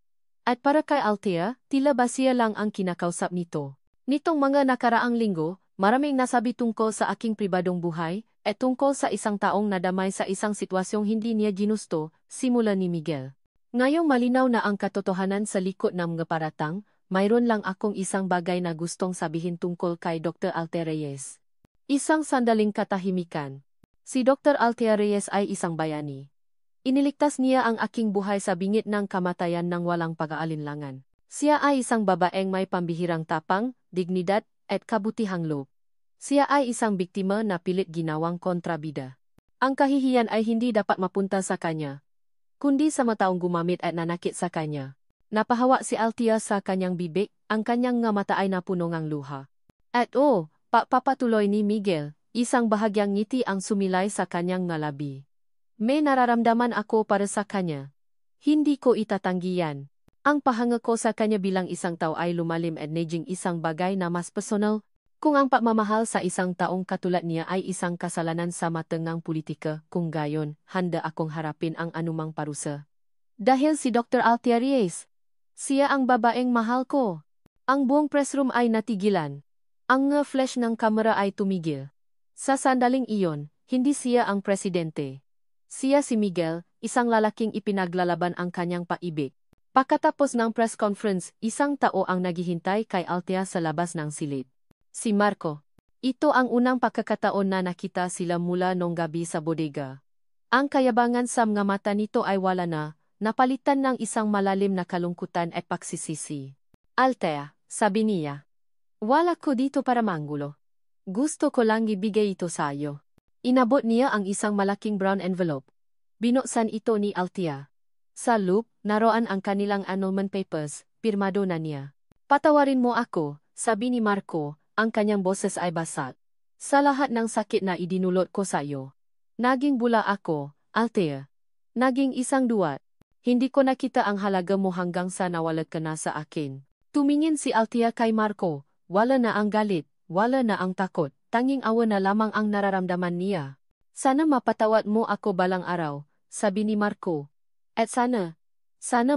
At para kay Althea, tila ba siya lang ang kinakausap nito. Nitong mga nakaraang linggo, maraming nasabi tungkol sa aking pribadong buhay, at tungkol sa isang taong nadamay sa isang sitwasyong hindi niya ginusto, simula ni Miguel. Ngayong malinaw na ang katotohanan sa likod ng mga paratang, mayroon lang akong isang bagay na gustong sabihin tungkol kay Dr. Althea Reyes. Isang sandaling katahimikan. Si Dr. Althea Reyes ay isang bayani. Iniligtas niya ang aking buhay sa bingit ng kamatayan ng walang pag-aalinlangan. Siya ay isang babaeng may pambihirang tapang, dignidad, at kabutihang loob. Siya ay isang biktima na pilit ginawang kontrabida. Ang kahihiyan ay hindi dapat mapunta sa kanya, kundi sa mataong gumamit at nanakit sa kanya. Napahawa si Althea sa kanyang bibig, ang kanyang mata ay napuno ng luha. At papatuloy ni Miguel, isang bahagyang ngiti ang sumilay sa kanyang labi. May nararamdaman ako para sa kanya. Hindi ko itatanggi yan. Ang pahanga ko sa kanya bilang isang tao ay lumalim at naging isang bagay na mas personal. Kung ang pagmamahal sa isang taong katulad niya ay isang kasalanan sa mata ng politika, kung gayon, handa akong harapin ang anumang parusa. Dahil si Dr. Althea Reyes, siya ang babaeng mahal ko. Ang buong press room ay natigilan. Ang flash ng kamera ay tumigil. Sa sandaling iyon, hindi siya ang presidente. Siya si Miguel, isang lalaking ipinaglalaban ang kanyang paibig. Pagkatapos ng press conference, isang tao ang naghihintay kay Althea sa labas ng silid. Si Marco. Ito ang unang pagkakataon na nakita sila mula nung gabi sa bodega. Ang kayabangan sa mga mata nito ay wala na, napalitan ng isang malalim na kalungkutan at pagsisisi. Althea, sabi niya. Wala ko dito para manggulo. Gusto ko lang ibigay ito sa iyo. Inabot niya ang isang malaking brown envelope. Binuksan ito ni Althea. Sa loob, naroon ang kanilang annulment papers, pirmado na niya. Patawarin mo ako, sabi ni Marco, ang kanyang boses ay basag. Sa lahat ng sakit na idinulot ko sa iyo. Naging bula ako, Althea. Naging isang duwat. Hindi ko nakita ang halaga mo hanggang sa nawalat ka na sa akin. Tumingin si Althea kay Marco, wala na ang galit, wala na ang takot, tanging awa na lamang ang nararamdaman niya. Sana mapatawad mo ako balang araw, sabi ni Marco. At sana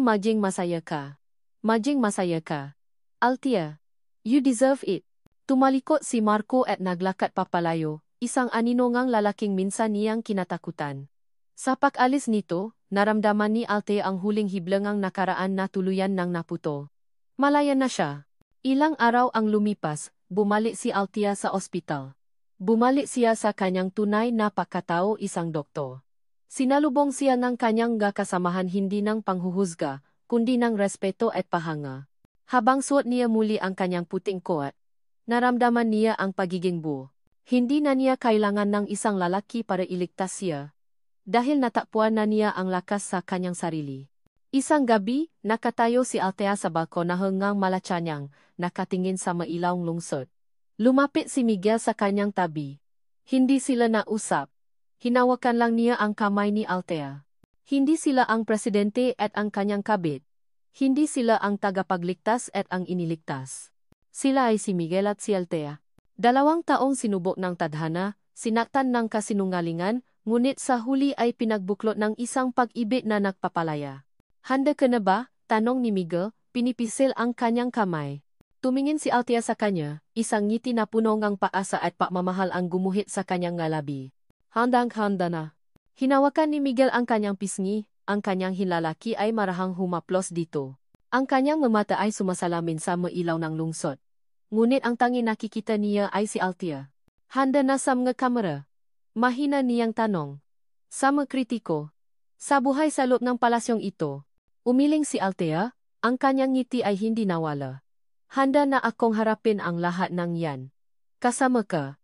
maging masaya ka. Maging masaya ka. Althea, you deserve it. Tumalikot si Marco at naglakad papalayo, isang aninongang lalaking minsan niyang kinatakutan. Sa pag-alis nito, naramdaman ni Althea ang huling hiblangang nakaraan na tuluyan ng naputo. Malaya na siya. Ilang araw ang lumipas, bumalik si Althea sa ospital. Bumalik siya sa kanyang tunay na pagkatao, isang doktor. Sinalubong siya ng kanyang kasamahan hindi ng panghuhusga, kundi ng respeto at pahanga. Habang suot niya muli ang kanyang puting coat, naramdaman niya ang pagiging buo. Hindi na niya kailangan ng isang lalaki para iligtas siya. Dahil natakpuan na niya ang lakas sa kanyang sarili. Isang gabi, nakatayo si Althea sa balkon na hanggang malatyanyang, nakatingin sa mailawng lungsod. Lumapit si Miguel sa kanyang tabi. Hindi sila nausap. Hinawakan lang niya ang kamay ni Althea. Hindi sila ang presidente at ang kanyang kabit. Hindi sila ang tagapagligtas at ang iniligtas. Sila ay si Miguel at si Althea. 2 taong sinubok ng tadhana, sinaktan ng kasinungalingan, ngunit sa huli ay pinagbuklod ng isang pag-ibig na nagpapalaya. Handa ka na ba? Tanong ni Miguel, pinipisil ang kanyang kamay. Tumingin si Althea sa kanya, isang ngiti na puno ng paasa at pagmamahal ang gumuhit sa kanyang ngalabi. Handang-handa na. Hinawakan ni Miguel ang kanyang pisngi, ang kanyang hilalaki ay marahang humaplos dito. Ang kanyang mata ay sumasalamin sa mailaw ng lungsod. Ngunit ang tanging nakikita niya ay si Althea. Handa na sa mga kamera? Mahina niyang tanong. Sa mga kritiko. Sa buhay sa loob ng palasyong ito. Umiling si Althea, ang kanyang ngiti ay hindi nawala. Handa na akong harapin ang lahat ng yan. Kasama ka.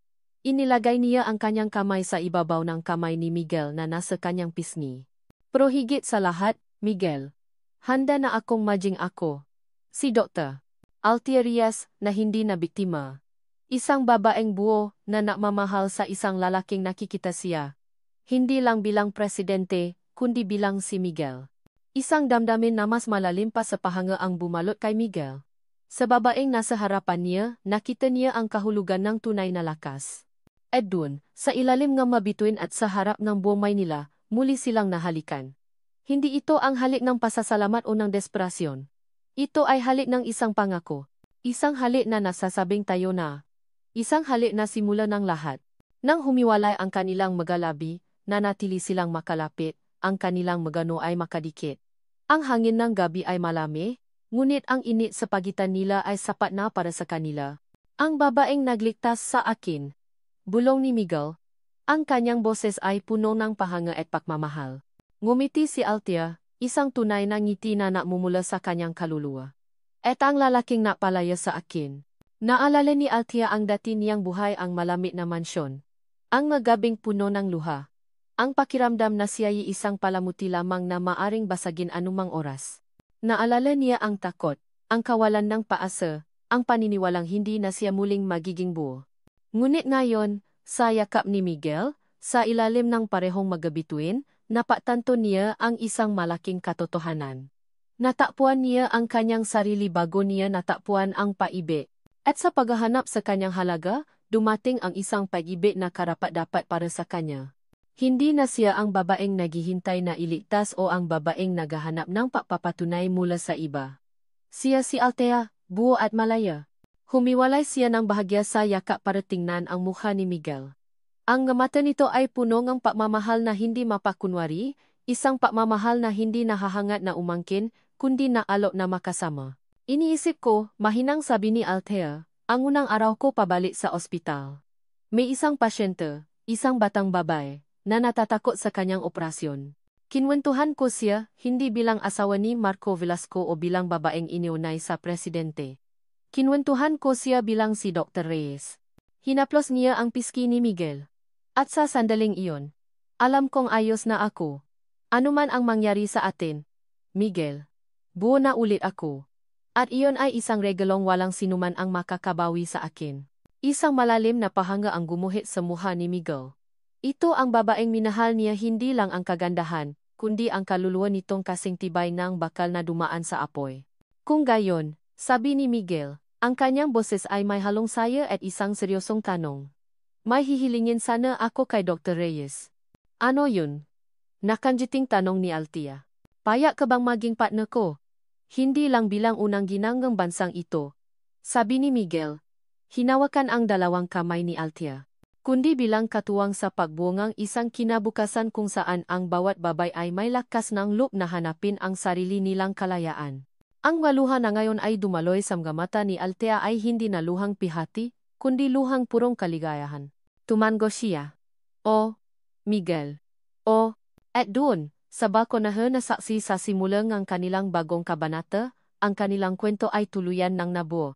Inilagay niya ang kanyang kamay sa ibabaw ng kamay ni Miguel na nasa kanyang pisngi. Pero higit sa lahat, Miguel. Handa na akong maging ako. Si Dr. Althea Reyes na hindi na biktima. Isang babaeng buo na nagmamahal sa isang lalaking nakikita siya. Hindi lang bilang presidente, kundi bilang si Miguel. Isang damdamin na mas malalim pa sa pahanga ang bumalot kay Miguel. Sa babaeng nasa harapan niya, nakita niya ang kahulugan ng tunay na lakas. At dun, sa ilalim ng mabituin at sa harap ng buong nila, muli silang nahalikan. Hindi ito ang halik ng pasasalamat o ng desperasyon. Ito ay halik ng isang pangako. Isang halik na nasasabing tayo na. Isang halik na simula ng lahat. Nang humiwalay ang kanilang magalabi, nanatili silang makalapit, ang kanilang magano ay makadikit. Ang hangin ng gabi ay malami, ngunit ang init sa pagitan nila ay sapat na para sa kanila. Ang babaeng nagligtas sa akin. Bulong ni Miguel. Ang kanyang boses ay puno ng pahanga at pagmamahal. Ngumiti si Althea, isang tunay na ngiti na namumula sa kanyang kaluluwa. At ang lalaking napalaya sa akin. Naalala ni Althea ang dati niyang buhay, ang malamig na mansyon. Ang magabing puno ng luha. Ang pakiramdam na siya'y isang palamuti lamang na maaring basagin anumang oras. Naalala niya ang takot, ang kawalan ng paasa, ang paniniwalang hindi na siya muling magiging buo. Ngunit ngayon, sa yakap ni Miguel, sa ilalim ng parehong magabituin, napatanto niya ang isang malaking katotohanan. Natakpuan niya ang kanyang sarili bago niya natakpuan ang paibig. At sa paghahanap sa kanyang halaga, dumating ang isang pag-ibig na karapat-dapat para sa kanya. Hindi na siya ang babaeng naghihintay na iligtas o ang babaeng naghahanap ng pagpapatunay mula sa iba. Siya si Althea, buo at malaya. Humiwalay siya ng bahagya sa yakap para tingnan ang mukha ni Miguel. Ang mata nito ay puno ng pagmamahal na hindi mapakunwari, isang pagmamahal na hindi nahahangat na umangkin, kundi naalok na makasama. Iniisip ko, mahinang sabi ni Althea, ang unang araw ko pabalik sa ospital. May isang pasyente, isang batang babae, na natatakot sa kanyang operasyon. Kinwentuhan ko siya, hindi bilang asawa ni Marco Velasco o bilang babaeng iniunay sa presidente. Kinwentuhan ko siya bilang si Dr. Reyes. Hinaplos niya ang pisngi ni Miguel. At sa sandaling iyon, alam kong ayos na ako. Ano man ang mangyari sa atin, Miguel, buo na ulit ako. At iyon ay isang regalong walang sinuman ang makakabawi sa akin. Isang malalim na pahanga ang gumuhit sa mukha ni Miguel. Ito ang babaeng minahal niya, hindi lang ang kagandahan, kundi ang kaluluwa nitong kasing tibay ng bakal na dumaan sa apoy. Kung gayon, sabi ni Miguel, ang kanyang boses ay may halong saya at isang seryosong tanong. May hihilingin sana ako kay Dr. Reyes. Ano yun? Nakanjiting tanong ni Althea. Payak ka bang maging partner ko? Hindi lang bilang unang ginanggang bansang ito, sabi ni Miguel. Hinawakan ang dalawang kamay ni Althea, kundi bilang katuwang sa pagbuongang isang kinabukasan kung saan ang bawat babay ay may lakas ng loob na hanapin ang sarili nilang kalayaan. Ang waluha na ngayon ay dumaloy sa mga mata ni Althea ay hindi na luhang pihati, kundi luhang purong kaligayahan. Tumango siya. Oh, Miguel. Oh, at doon, sa balkonahe na saksi sa simula ng kanilang bagong kabanata, ang kanilang kwento ay tuluyan ng nabuo.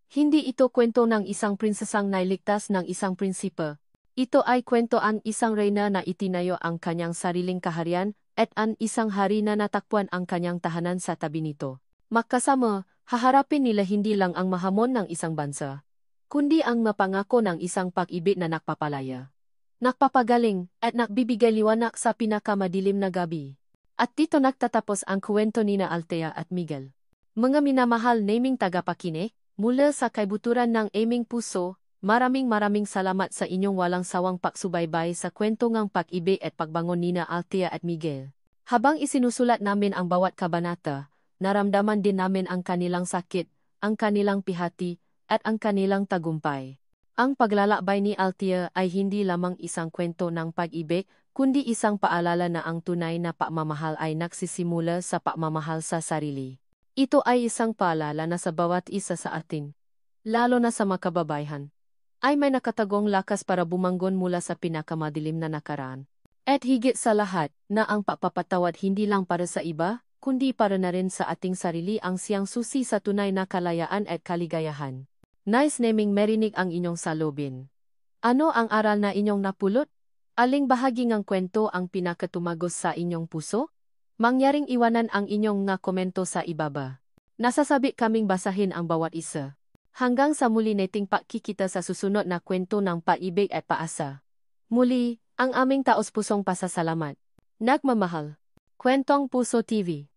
Hindi ito kwento ng isang prinsesang nailigtas ng isang prinsipe. Ito ay kwento ang isang reyna na itinayo ang kanyang sariling kaharian at ang isang hari na natakpan ang kanyang tahanan sa tabi nito. Magkasama, haharapin nila hindi lang ang mahamon ng isang bansa, kundi ang mapangako ng isang pag-ibig na nakpapalaya, nakpapagaling, at nakbibigay liwanag sa pinakamadilim na gabi. At dito nagtatapos ang kwento ni na Althea at Miguel. Mga minamahal naming tagapakinig, mula sa kaibuturan ng aming puso, maraming salamat sa inyong walang sawang pagsubaybay sa kwento ng pag-ibig at pagbangon ni na Althea at Miguel. Habang isinusulat namin ang bawat kabanata, naramdaman din namin ang kanilang sakit, ang kanilang pihati, at ang kanilang tagumpay. Ang paglalakbay ni Althea ay hindi lamang isang kwento ng pag-ibig, kundi isang paalala na ang tunay na pagmamahal ay nagsisimula sa pagmamahal sa sarili. Ito ay isang paalala na sa bawat isa sa atin, lalo na sa mga kababayan, ay may nakatagong lakas para bumangon mula sa pinakamadilim na nakaraan. At higit sa lahat, na ang pagpapatawad hindi lang para sa iba, kundi para na rin sa ating sarili ang siyang susi sa tunay na kalayaan at kaligayahan. Nais naming marinig ang inyong salubin. Ano ang aral na inyong napulot? Aling bahagi ng kwento ang pinakatumagos sa inyong puso? Mangyaring iwanan ang inyong nga komento sa ibaba. Nasasabi kaming basahin ang bawat isa. Hanggang sa muli nating pagkikita sa susunod na kwento ng pag-ibig at paasa. Muli, ang aming taos-pusong pasasalamat. Nagmamahal. Kwentong Puso TV.